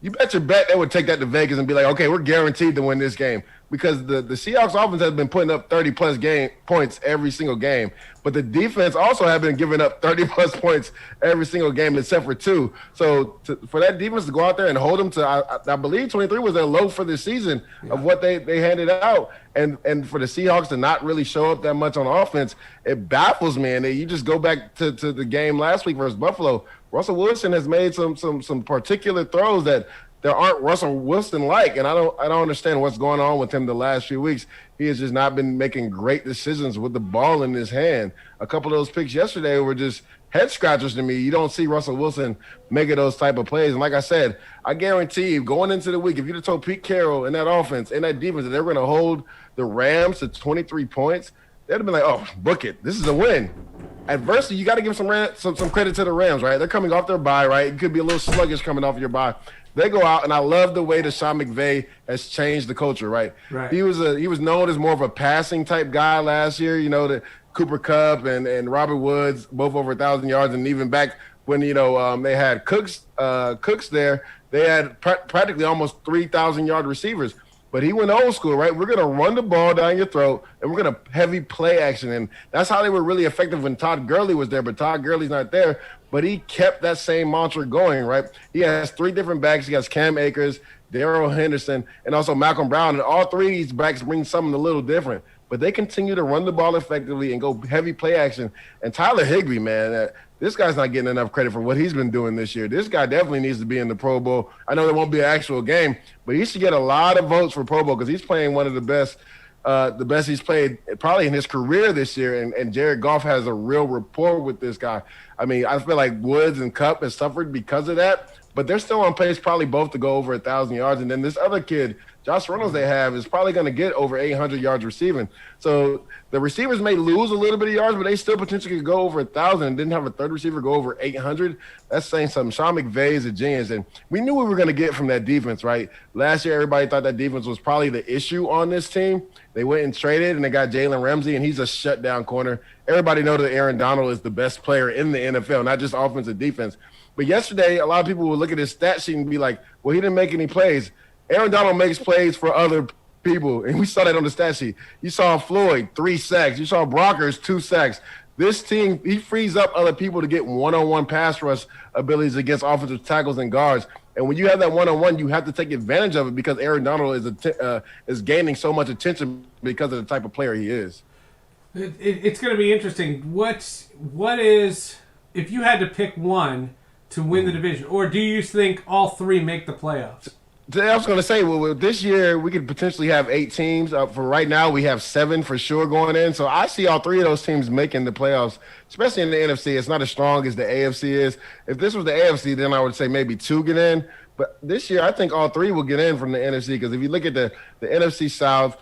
you bet your bet they would take that to Vegas and be like, okay, we're guaranteed to win this game. because the Seahawks offense has been putting up 30-plus points every single game, but the defense also have been giving up 30-plus points every single game except for 2. So for that defense to go out there and hold them to, I believe 23 was their low for the season of what they handed out, and for the Seahawks to not really show up that much on offense, it baffles me. And you just go back to the game last week versus Buffalo. Russell Wilson has made some particular throws that there aren't Russell Wilson-like, and I don't understand what's going on with him the last few weeks. He has just not been making great decisions with the ball in his hand. A couple of those picks yesterday were just head scratchers to me. You don't see Russell Wilson making those type of plays. And like I said, I guarantee you, going into the week, if you'd have told Pete Carroll and that offense and that defense that they were going to hold the Rams to 23 points, they'd have been like, oh, book it. This is a win. Adversity, you got to give some credit to the Rams, right? They're coming off their bye, right? It could be a little sluggish coming off your bye. They go out, and I love the way that Sean McVay has changed the culture, right? He was known as more of a passing type guy last year, the Cooper Kupp and Robert Woods, both over 1,000 yards, and even back when, they had Cooks there, they had practically almost 3,000-yard receivers. But he went old school, right? We're going to run the ball down your throat, and we're going to heavy play action. And that's how they were really effective when Todd Gurley was there. But Todd Gurley's not there. But he kept that same mantra going, right? He has 3 different backs. He has Cam Akers, Darrell Henderson, and also Malcolm Brown. And all 3 of these backs bring something a little different. But they continue to run the ball effectively and go heavy play action. And Tyler Higbee, man, this guy's not getting enough credit for what he's been doing this year. This guy definitely needs to be in the Pro Bowl. I know there won't be an actual game, but he should get a lot of votes for Pro Bowl because he's playing one of the best he's played probably in his career this year. And Jared Goff has a real rapport with this guy. I mean, I feel like Woods and Kupp has suffered because of that, but they're still on pace probably both to go over 1,000 yards. And then this other kid, Josh Reynolds, they have is probably going to get over 800 yards receiving. So the receivers may lose a little bit of yards, but they still potentially could go over 1,000 and didn't have a third receiver go over 800. That's saying something. Sean McVay is a genius, and we knew what we were going to get from that defense, right? Last year, everybody thought that defense was probably the issue on this team. They went and traded, and they got Jalen Ramsey, and he's a shutdown corner. Everybody knows that Aaron Donald is the best player in the NFL, not just offense and defense. But yesterday, a lot of people would look at his stat sheet and be like, well, he didn't make any plays. Aaron Donald makes plays for other people, and we saw that on the stat sheet. You saw Floyd, 3 sacks. You saw Brockers, 2 sacks. This team, he frees up other people to get one-on-one pass rush abilities against offensive tackles and guards. And when you have that one-on-one, you have to take advantage of it because Aaron Donald is gaining so much attention because of the type of player he is.
It's going to be interesting. What is, if you had to pick one to win the division, or do you think all 3 make the playoffs?
I was going to say, well, this year we could potentially have 8 teams. For right now, we have 7 for sure going in. So I see all 3 of those teams making the playoffs, especially in the NFC. It's not as strong as the AFC is. If this was the AFC, then I would say maybe 2 get in. But this year, I think all 3 will get in from the NFC because if you look at the NFC South,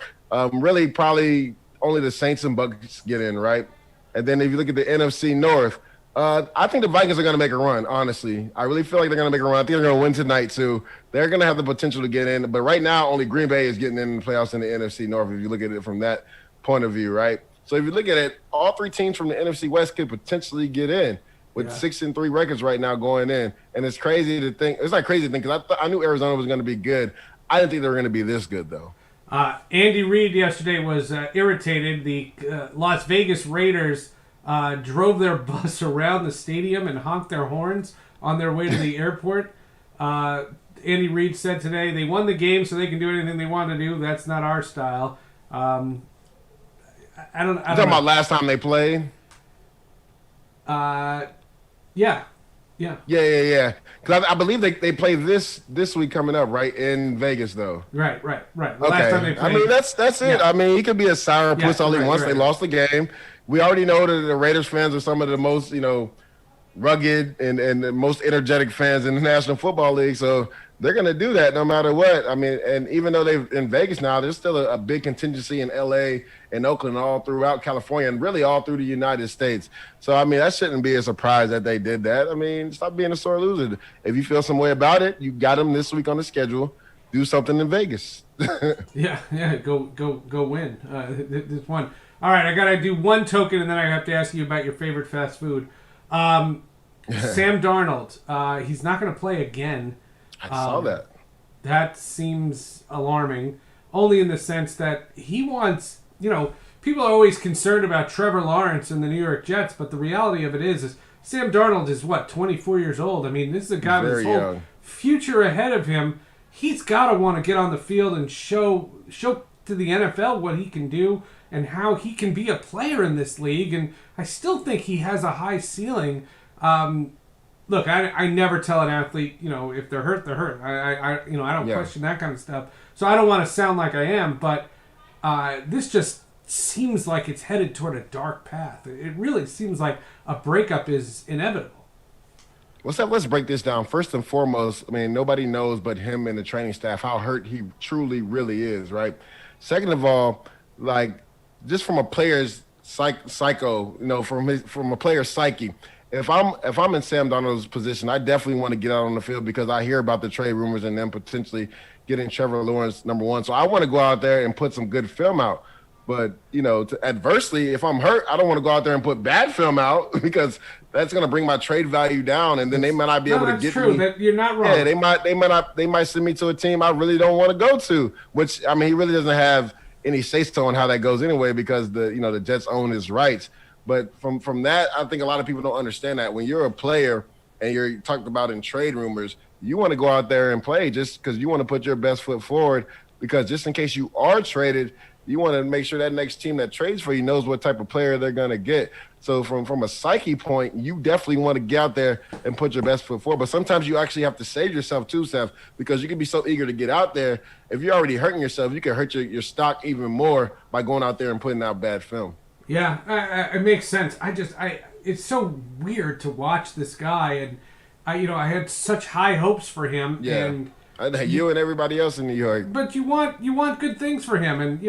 really probably only the Saints and Bucks get in, right? And then if you look at the NFC North, I think the Vikings are going to make a run, honestly. I really feel like they're going to make a run. I think they're going to win tonight, too. They're going to have the potential to get in. But right now, only Green Bay is getting in the playoffs in the NFC North, if you look at it from that point of view, right? So if you look at it, all 3 teams from the NFC West could potentially get in with 6-3 records right now going in. And it's crazy to think – it's not crazy to think because I knew Arizona was going to be good. I didn't think they were going to be this good, though.
Andy Reid yesterday was irritated. The Las Vegas Raiders – drove their bus around the stadium and honked their horns on their way to the airport. Andy Reid said today they won the game so they can do anything they want to do. That's not our style. I don't
You talking about last time they played?
Yeah.
Because I believe they play this week coming up, right, in Vegas, though.
Right. The
okay.
Last time they played,
I mean, that's it.
Yeah.
I mean, he could be a sourpuss all he wants.
Right.
They lost the game. We already know that the Raiders fans are some of the most, rugged and the most energetic fans in the National Football League. So they're going to do that no matter what. I mean, and even though they're in Vegas now, there's still a big contingency in L.A. and Oakland, all throughout California, and really all through the United States. So, I mean, that shouldn't be a surprise that they did that. I mean, stop being a sore loser. If you feel some way about it, you got them this week on the schedule. Do something in Vegas.
Yeah. Go win. This one. All right, I got to do one token, and then I have to ask you about your favorite fast food. Sam Darnold, he's not going to play again.
I saw that.
That seems alarming. only in the sense that he wants, people are always concerned about Trevor Lawrence and the New York Jets, but the reality of it is Sam Darnold is, 24 years old? I mean, this is a guy with his whole
young.
future ahead of him. He's got to want to get on the field and show to the NFL what he can do and how he can be a player in this league. And I still think he has a high ceiling. Look, I never tell an athlete, if they're hurt, they're hurt. I don't question that kind of stuff. So I don't want to sound like I am, but this just seems like it's headed toward a dark path. It really seems like a breakup is inevitable.
Let's break this down. First and foremost, I mean, nobody knows but him and the training staff how hurt he truly, really is, right? Second of all, like, just from a player's psycho, from a player's psyche, if I'm in Sam Darnold's position, I definitely want to get out on the field because I hear about the trade rumors and them potentially getting Trevor Lawrence number one. So I want to go out there and put some good film out. But, adversely, if I'm hurt, I don't want to go out there and put bad film out because that's going to bring my trade value down, and then they might not be able to get
true.
me.
That you're not wrong.
Yeah, they might send me to a team I really don't want to go to. Which, I mean, he really doesn't have any say-so on how that goes anyway because the Jets own his rights. But from that, I think a lot of people don't understand that when you're a player and you're talked about in trade rumors, you want to go out there and play just because you want to put your best foot forward. Because just in case you are traded, you want to make sure that next team that trades for you knows what type of player they're going to get. So from a psyche point, you definitely want to get out there and put your best foot forward. But sometimes you actually have to save yourself too, Seth, because you can be so eager to get out there. If you're already hurting yourself, you can hurt your stock even more by going out there and putting out bad film.
Yeah, it makes sense. It's so weird to watch this guy, and I had such high hopes for him.
Yeah.
And
you and everybody else in New York.
But you want good things for him, and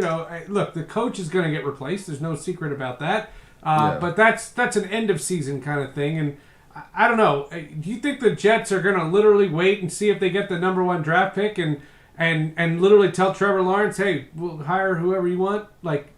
look, the coach is going to get replaced. There's no secret about that. But that's an end of season kind of thing, and I don't know. Do you think the Jets are going to literally wait and see if they get the number one draft pick and literally tell Trevor Lawrence, hey, we'll hire whoever you want? Like,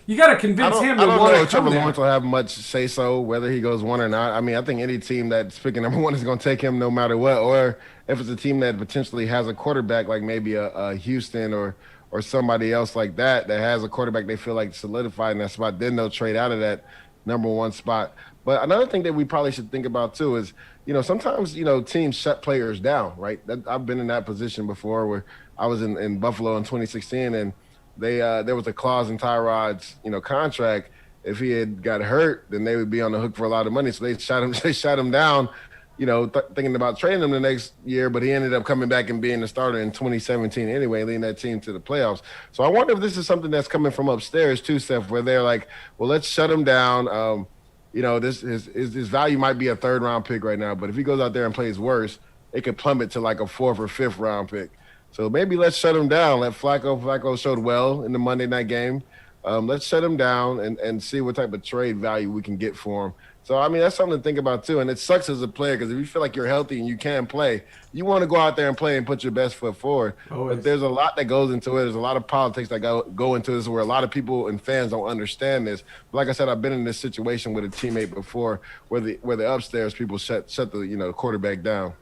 you got to convince him to want to come there.
I don't know if Trevor Lawrence will have much say so whether he goes one or not. I mean, I think any team that's picking number one is going to take him no matter what. Or if it's a team that potentially has a quarterback like maybe a Houston or somebody else like that has a quarterback they feel like solidified in that spot, then they'll trade out of that number one spot. But another thing that we probably should think about too is, sometimes, teams shut players down, right? I've been in that position before where I was in Buffalo in 2016 and there was a clause in Tyrod's, contract. If he had got hurt, then they would be on the hook for a lot of money. So they shut him down, thinking about trading him the next year, but he ended up coming back and being the starter in 2017 anyway, leading that team to the playoffs. So I wonder if this is something that's coming from upstairs too, Steph, where they're like, well, let's shut him down. His value might be a third round pick right now, but if he goes out there and plays worse, it could plummet to like a fourth or fifth round pick. So maybe let's shut him down. Let Flacco showed well in the Monday night game. Let's shut him down and see what type of trade value we can get for him. So, I mean, that's something to think about, too. And it sucks as a player because if you feel like you're healthy and you can play, you want to go out there and play and put your best foot forward. Always. But there's a lot that goes into it. There's a lot of politics that go into this where a lot of people and fans don't understand this. But like I said, I've been in this situation with a teammate before where the upstairs people shut the quarterback down.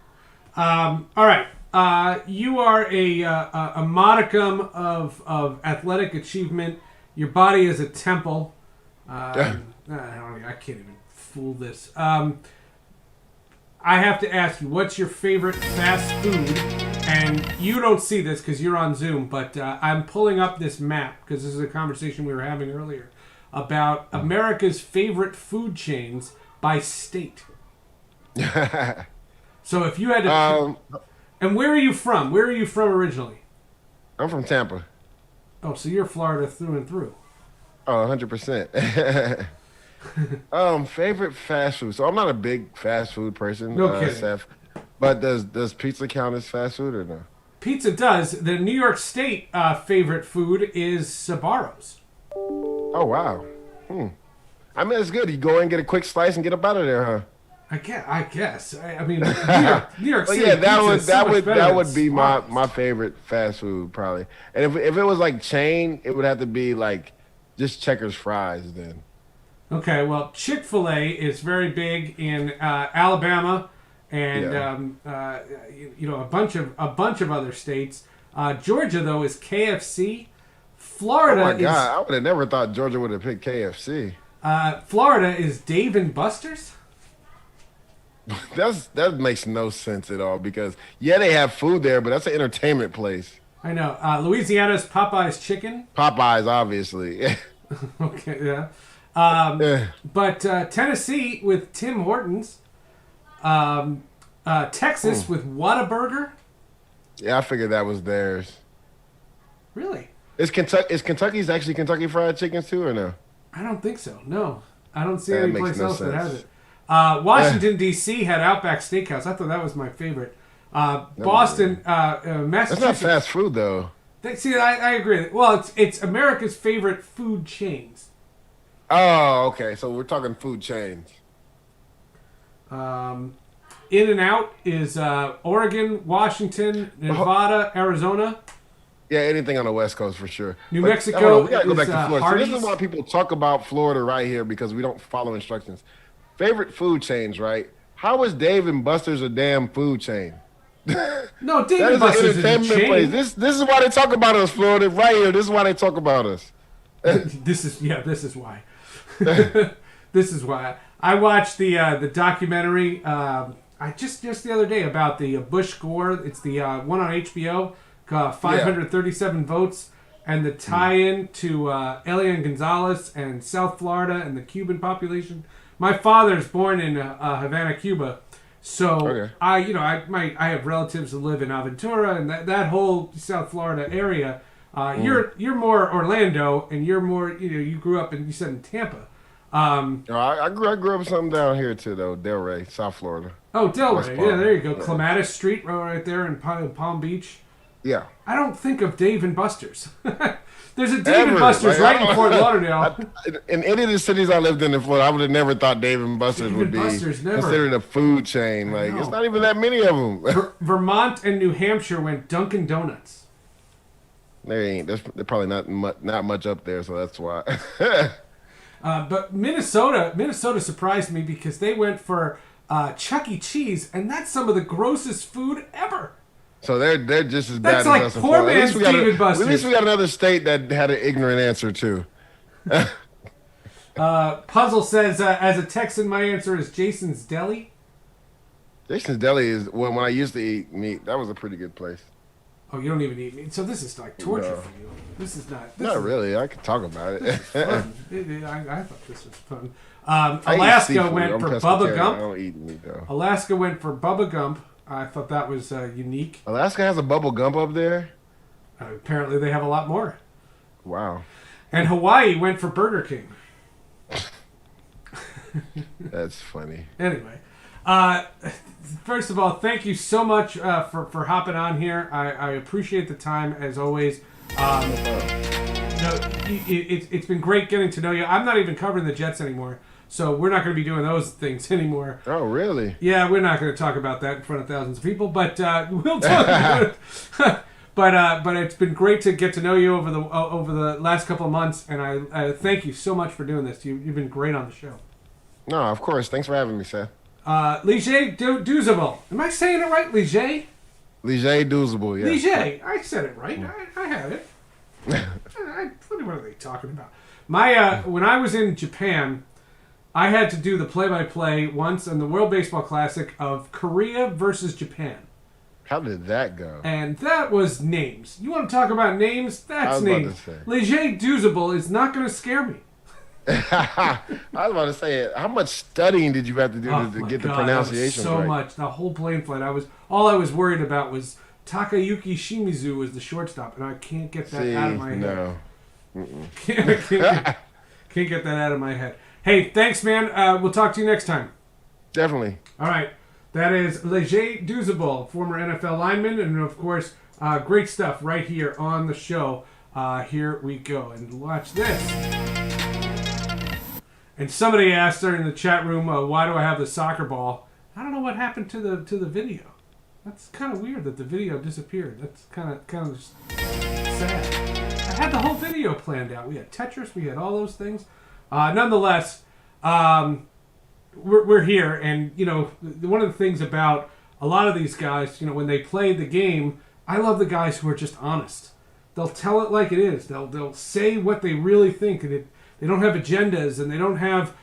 All right. You are a modicum of athletic achievement. Your body is a temple. I can't even fool this. I have to ask you, what's your favorite fast food? And you don't see this because you're on Zoom, but I'm pulling up this map because this is a conversation we were having earlier about America's favorite food chains by state. So if you had to... and where are you from? Where are you from originally?
I'm from Tampa.
Oh, so you're Florida through and through.
Oh, 100%. Favorite fast food. So I'm not a big fast food person,
no kidding.
Seth. But does pizza count as fast food or no?
Pizza does. The New York State favorite food is Sbarro's.
Oh, wow. I mean, it's good. You go in, get a quick slice, and get up out of there, huh?
I guess. I mean, New York City.
Yeah, that would be my favorite fast food probably. And if it was like chain, it would have to be like just Checkers fries then.
Okay, well, Chick-fil-A is very big in Alabama and a bunch of other states. Georgia, though, is KFC.
Oh
Florida
my God, I would have never thought Georgia would have picked KFC.
Florida is Dave and Buster's.
That makes no sense at all because they have food there, but that's an entertainment place.
I know. Louisiana's Popeye's Chicken.
Popeyes, obviously.
Okay, yeah.
Yeah.
But Tennessee with Tim Hortons. Texas with Whataburger.
Yeah, I figured that was theirs.
Really?
Is Kentucky's actually Kentucky Fried Chickens too, or no?
I don't think so. No. I don't see
That
any
makes
place
no
else that has
sense.
it. Washington, D.C. had Outback Steakhouse. I thought that was my favorite. Boston,
That's
Massachusetts.
not fast food though.
See, I agree. Well, it's America's favorite food chains.
Oh, okay. So we're talking food chains.
In and Out is Oregon, Washington, Nevada, Arizona.
Yeah, anything on the West Coast for sure.
New
But,
Mexico
hold on, we gotta go back
is,
to Florida. So this
Hardee's.
is why people talk about Florida right here because we don't follow instructions. Favorite food chains, right? How is Dave and Buster's a damn food chain?
No, Dave
That
and
is an
Buster's is a
entertainment
chain.
place. This is why they talk about us, Florida. Right here. This is why they talk about us.
This is why. This is why. I watched the documentary I just the other day about the Bush Gore. It's the one on HBO, 537 votes, and the tie-in to Elian Gonzalez and South Florida and the Cuban population. My father's born in Havana, Cuba, so I have relatives who live in Aventura and that whole South Florida area. You're more Orlando, and you're more you grew up you said in Tampa.
I grew up something down here too, though. Delray, South Florida.
Oh,
West
Delray.
Palm.
Yeah, there you go.
Yeah.
Clematis Street, right there in Palm Beach.
Yeah.
I don't think of Dave and Buster's. There's a Dave
Ever.
and Buster's
Like,
right in Fort Lauderdale.
In any of the cities I lived in Florida, I would have never thought Dave and Buster's
Dave
would
and
be
Buster's, never.
considered a food chain. Like,
know.
it's not even that many of them.
Vermont and New Hampshire went Dunkin' Donuts.
There ain't. There's probably not much up there, so that's why.
But Minnesota surprised me because they went for Chuck E. Cheese, and that's some of the grossest food ever.
So they're just as
That's
bad
like
as us. in
poor
Florida.
man's Dave and Buster's.
At least we got another state that had an ignorant answer too.
Puzzle says, as a Texan, my answer is Jason's Deli.
Jason's Deli is when I used to eat meat. That was a pretty good place.
Oh, you don't even eat meat. So this is like torture
No.
for you. This is not. This
Not
is
really. I could talk about it.
fun. I thought this was fun.
I eat
Alaska
seafood.
went
I'm
for
pescatarian.
Bubba
I
Gump.
don't eat meat though.
Alaska went for Bubba Gump. I thought that was unique.
Alaska has a bubble gump up there.
Apparently, they have a lot more.
Wow,
And Hawaii went for Burger King.
that's funny.
Anyway, first of all, thank you so much for hopping on here. I appreciate the time as always. It's been great getting to know you. I'm not even covering the Jets anymore, so we're not going to be doing those things anymore.
Oh, really?
Yeah, we're not going to talk about that in front of thousands of people, but we'll talk about it. But it's been great to get to know you over the last couple of months, and I thank you so much for doing this. You've been great on the show.
No, of course. Thanks for having me, Seth.
Ligier Duzable. Am I saying it right, Ligier?
Ligier Duzable, yeah.
Ligier. I said it right. I have it. What are they talking about? When I was in Japan, I had to do the play-by-play once in the World Baseball Classic of Korea versus Japan.
How did that go?
And that was names. You want to talk about names? That's
I was about
names.
to say.
Ligier Duzable is not going to scare me.
I was about to say, how much studying did you have to do
Oh
to
my
get the
God,
pronunciation
that was so
right?
much. The whole plane flight. All I was worried about was Takayuki Shimizu was the shortstop, and I can't get that out of my head.
No.
can't get that out of my head. Hey, thanks, man. We'll talk to you next time.
Definitely.
All right. That is Ligier Duzable, former NFL lineman, and of course, great stuff right here on the show. Here we go, and watch this. And somebody asked during the chat room, why do I have the soccer ball? I don't know what happened to the video. That's kind of weird that the video disappeared. That's kind of sad. I had the whole video planned out. We had Tetris, we had all those things. Nonetheless, we're here, and one of the things about a lot of these guys, when they play the game, I love the guys who are just honest. They'll tell it like it is. They'll say what they really think, and they don't have agendas, and they don't have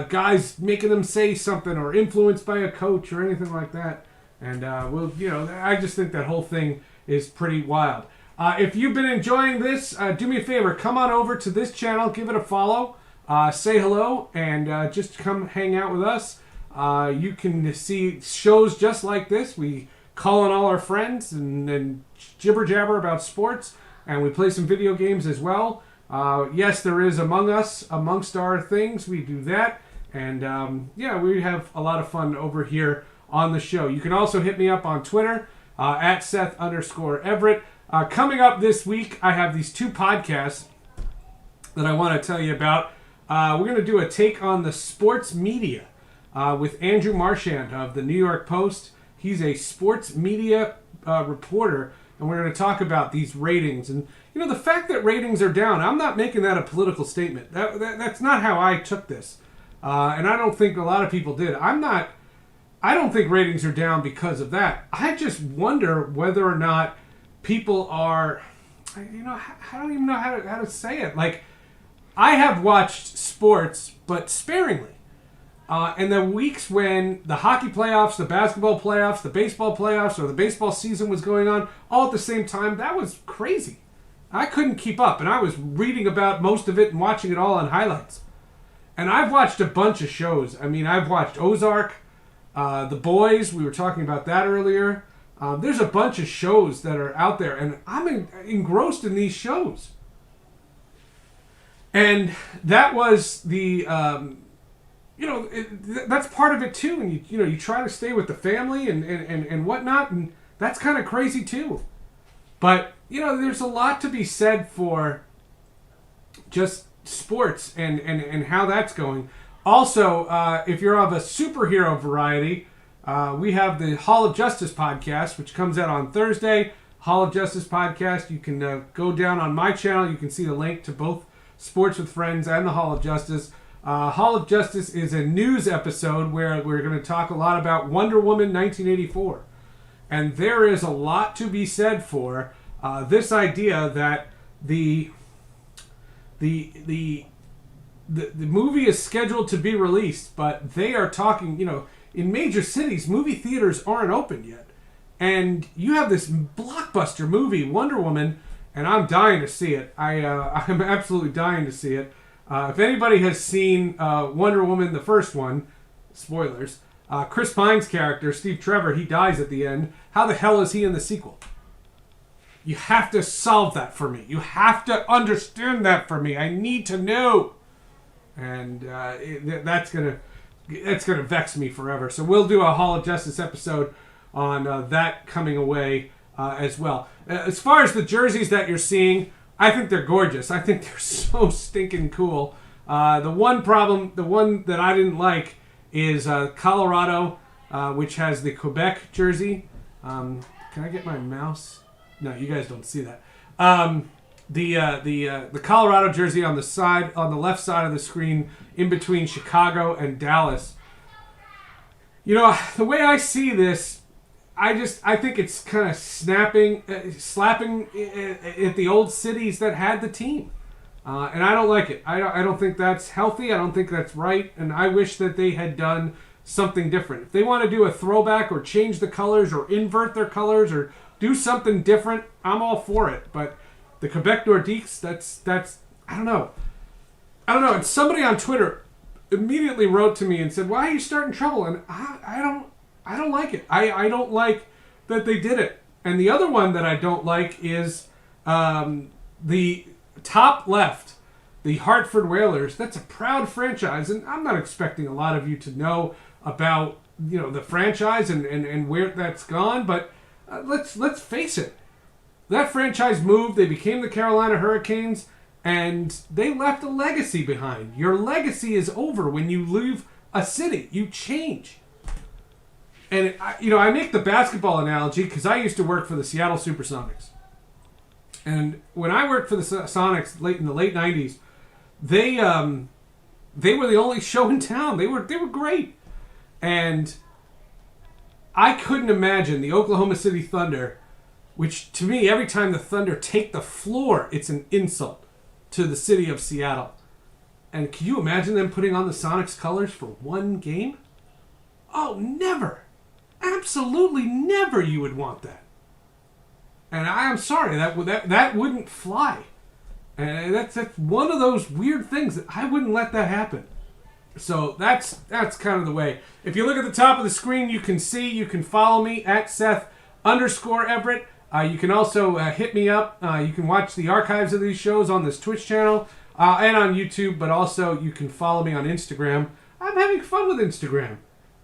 guys making them say something or influenced by a coach or anything like that. And I just think that whole thing is pretty wild. If you've been enjoying this, do me a favor, come on over to this channel, give it a follow, say hello, and just come hang out with us. You can see shows just like this. We call on all our friends and jibber jabber about sports, and we play some video games as well. Yes, there is Among Us amongst our things. We do that, and we have a lot of fun over here on the show. You can also hit me up on Twitter at Seth_Everett. Coming up this week, I have these two podcasts that I want to tell you about. We're going to do a take on the sports media with Andrew Marchand of the New York Post. He's a sports media reporter, and we're going to talk about these ratings. And, the fact that ratings are down, I'm not making that a political statement. That's not how I took this. And I don't think a lot of people did. I don't think ratings are down because of that. I just wonder whether or not people are, I don't even know how to say it. Like, I have watched sports, but sparingly. And the weeks when the hockey playoffs, the basketball playoffs, the baseball playoffs, or the baseball season was going on all at the same time, that was crazy. I couldn't keep up, and I was reading about most of it and watching it all on highlights. And I've watched a bunch of shows. I mean, I've watched Ozark, The Boys, we were talking about that earlier. There's a bunch of shows that are out there, and I'm engrossed in these shows. And that was the, that's part of it too. And you try to stay with the family and whatnot, and that's kind of crazy too. But there's a lot to be said for just sports and how that's going. Also, if you're of a superhero variety, we have the Hall of Justice podcast, which comes out on Thursday. Hall of Justice podcast. You can go down on my channel. You can see the link to both Sports with Friends and the Hall of Justice. Hall of Justice is a news episode where we're going to talk a lot about Wonder Woman 1984. And there is a lot to be said for this idea that the movie is scheduled to be released, but they are talking, in major cities, movie theaters aren't open yet. And you have this blockbuster movie, Wonder Woman, and I'm dying to see it. I'm absolutely dying to see it. If anybody has seen Wonder Woman, the first one, spoilers, Chris Pine's character, Steve Trevor, he dies at the end. How the hell is he in the sequel? You have to solve that for me. You have to understand that for me. I need to know. And that's gonna vex me forever. So we'll do a Hall of Justice episode on that coming away as well. As far as the jerseys that you're seeing, I think they're gorgeous. I think they're so stinking cool. The one that I didn't like is Colorado, which has the Quebec jersey. Can I get my mouse? No, you guys don't see that. The Colorado jersey on the left side of the screen, in between Chicago and Dallas. The way I see this, I think it's kind of slapping at the old cities that had the team, and I don't like it. I don't think that's healthy. I don't think that's right, and I wish that they had done something different. If they want to do a throwback or change the colors or invert their colors or do something different, I'm all for it. But the Quebec Nordiques, that's I don't know. And somebody on Twitter immediately wrote to me and said, "Why are you starting trouble?" And I don't like it. I don't like that they did it. And the other one that I don't like is the top left, the Hartford Whalers. That's a proud franchise, and I'm not expecting a lot of you to know about the franchise and where that's gone, but let's face it. That franchise moved. They became the Carolina Hurricanes, and they left a legacy behind. Your legacy is over when you leave a city. You change. And I make the basketball analogy because I used to work for the Seattle Supersonics. And when I worked for the Sonics in the late 90s, they were the only show in town. They were great. And I couldn't imagine the Oklahoma City Thunder which to me, every time the Thunder take the floor, it's an insult to the city of Seattle. And can you imagine them putting on the Sonics colors for one game? Oh, never. Absolutely never you would want that. And I am sorry, that wouldn't fly. And that's one of those weird things that I wouldn't let that happen. So that's kind of the way. If you look at the top of the screen, you can follow me at Seth_Everett. You can also hit me up. You can watch the archives of these shows on this Twitch channel and on YouTube, but also you can follow me on Instagram. I'm having fun with Instagram.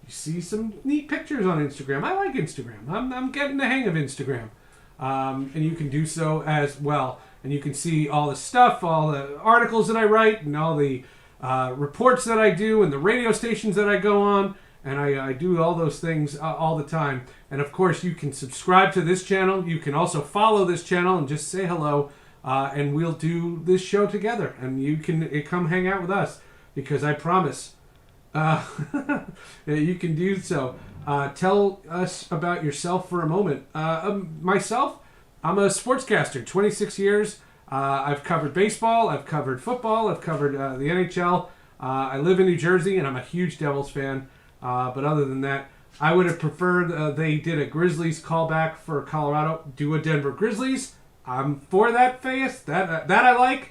You see some neat pictures on Instagram. I like Instagram. I'm getting the hang of Instagram. And you can do so as well. And you can see all the stuff, all the articles that I write, and all the reports that I do, and the radio stations that I go on. And I do all those things all the time. And of course, you can subscribe to this channel. You can also follow this channel and just say hello. And we'll do this show together. And you can come hang out with us. Because I promise you can do so. Tell us about yourself for a moment. Myself, I'm a sportscaster. 26 years. I've covered baseball. I've covered football. I've covered the NHL. I live in New Jersey, and I'm a huge Devils fan. But other than that, I would have preferred they did a Grizzlies callback for Colorado. Do a Denver Grizzlies. I'm for that face. That I like.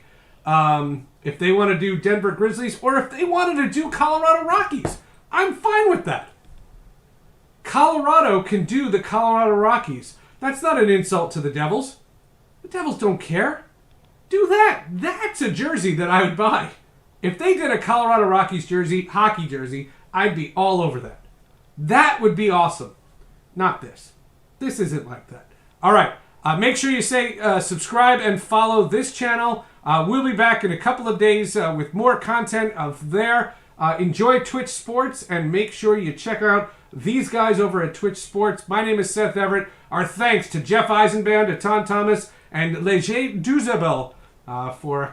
If they want to do Denver Grizzlies, or if they wanted to do Colorado Rockies, I'm fine with that. Colorado can do the Colorado Rockies. That's not an insult to the Devils. The Devils don't care. Do that. That's a jersey that I would buy. If they did a Colorado Rockies jersey, hockey jersey, I'd be all over that. That would be awesome. Not this. This isn't like that. All right. Make sure you say subscribe and follow this channel. We'll be back in a couple of days with more content of there. Enjoy Twitch Sports, and make sure you check out these guys over at Twitch Sports. My name is Seth Everett. Our thanks to Jeff Eisenband, to Tom Thomas, and Leger Duzabel for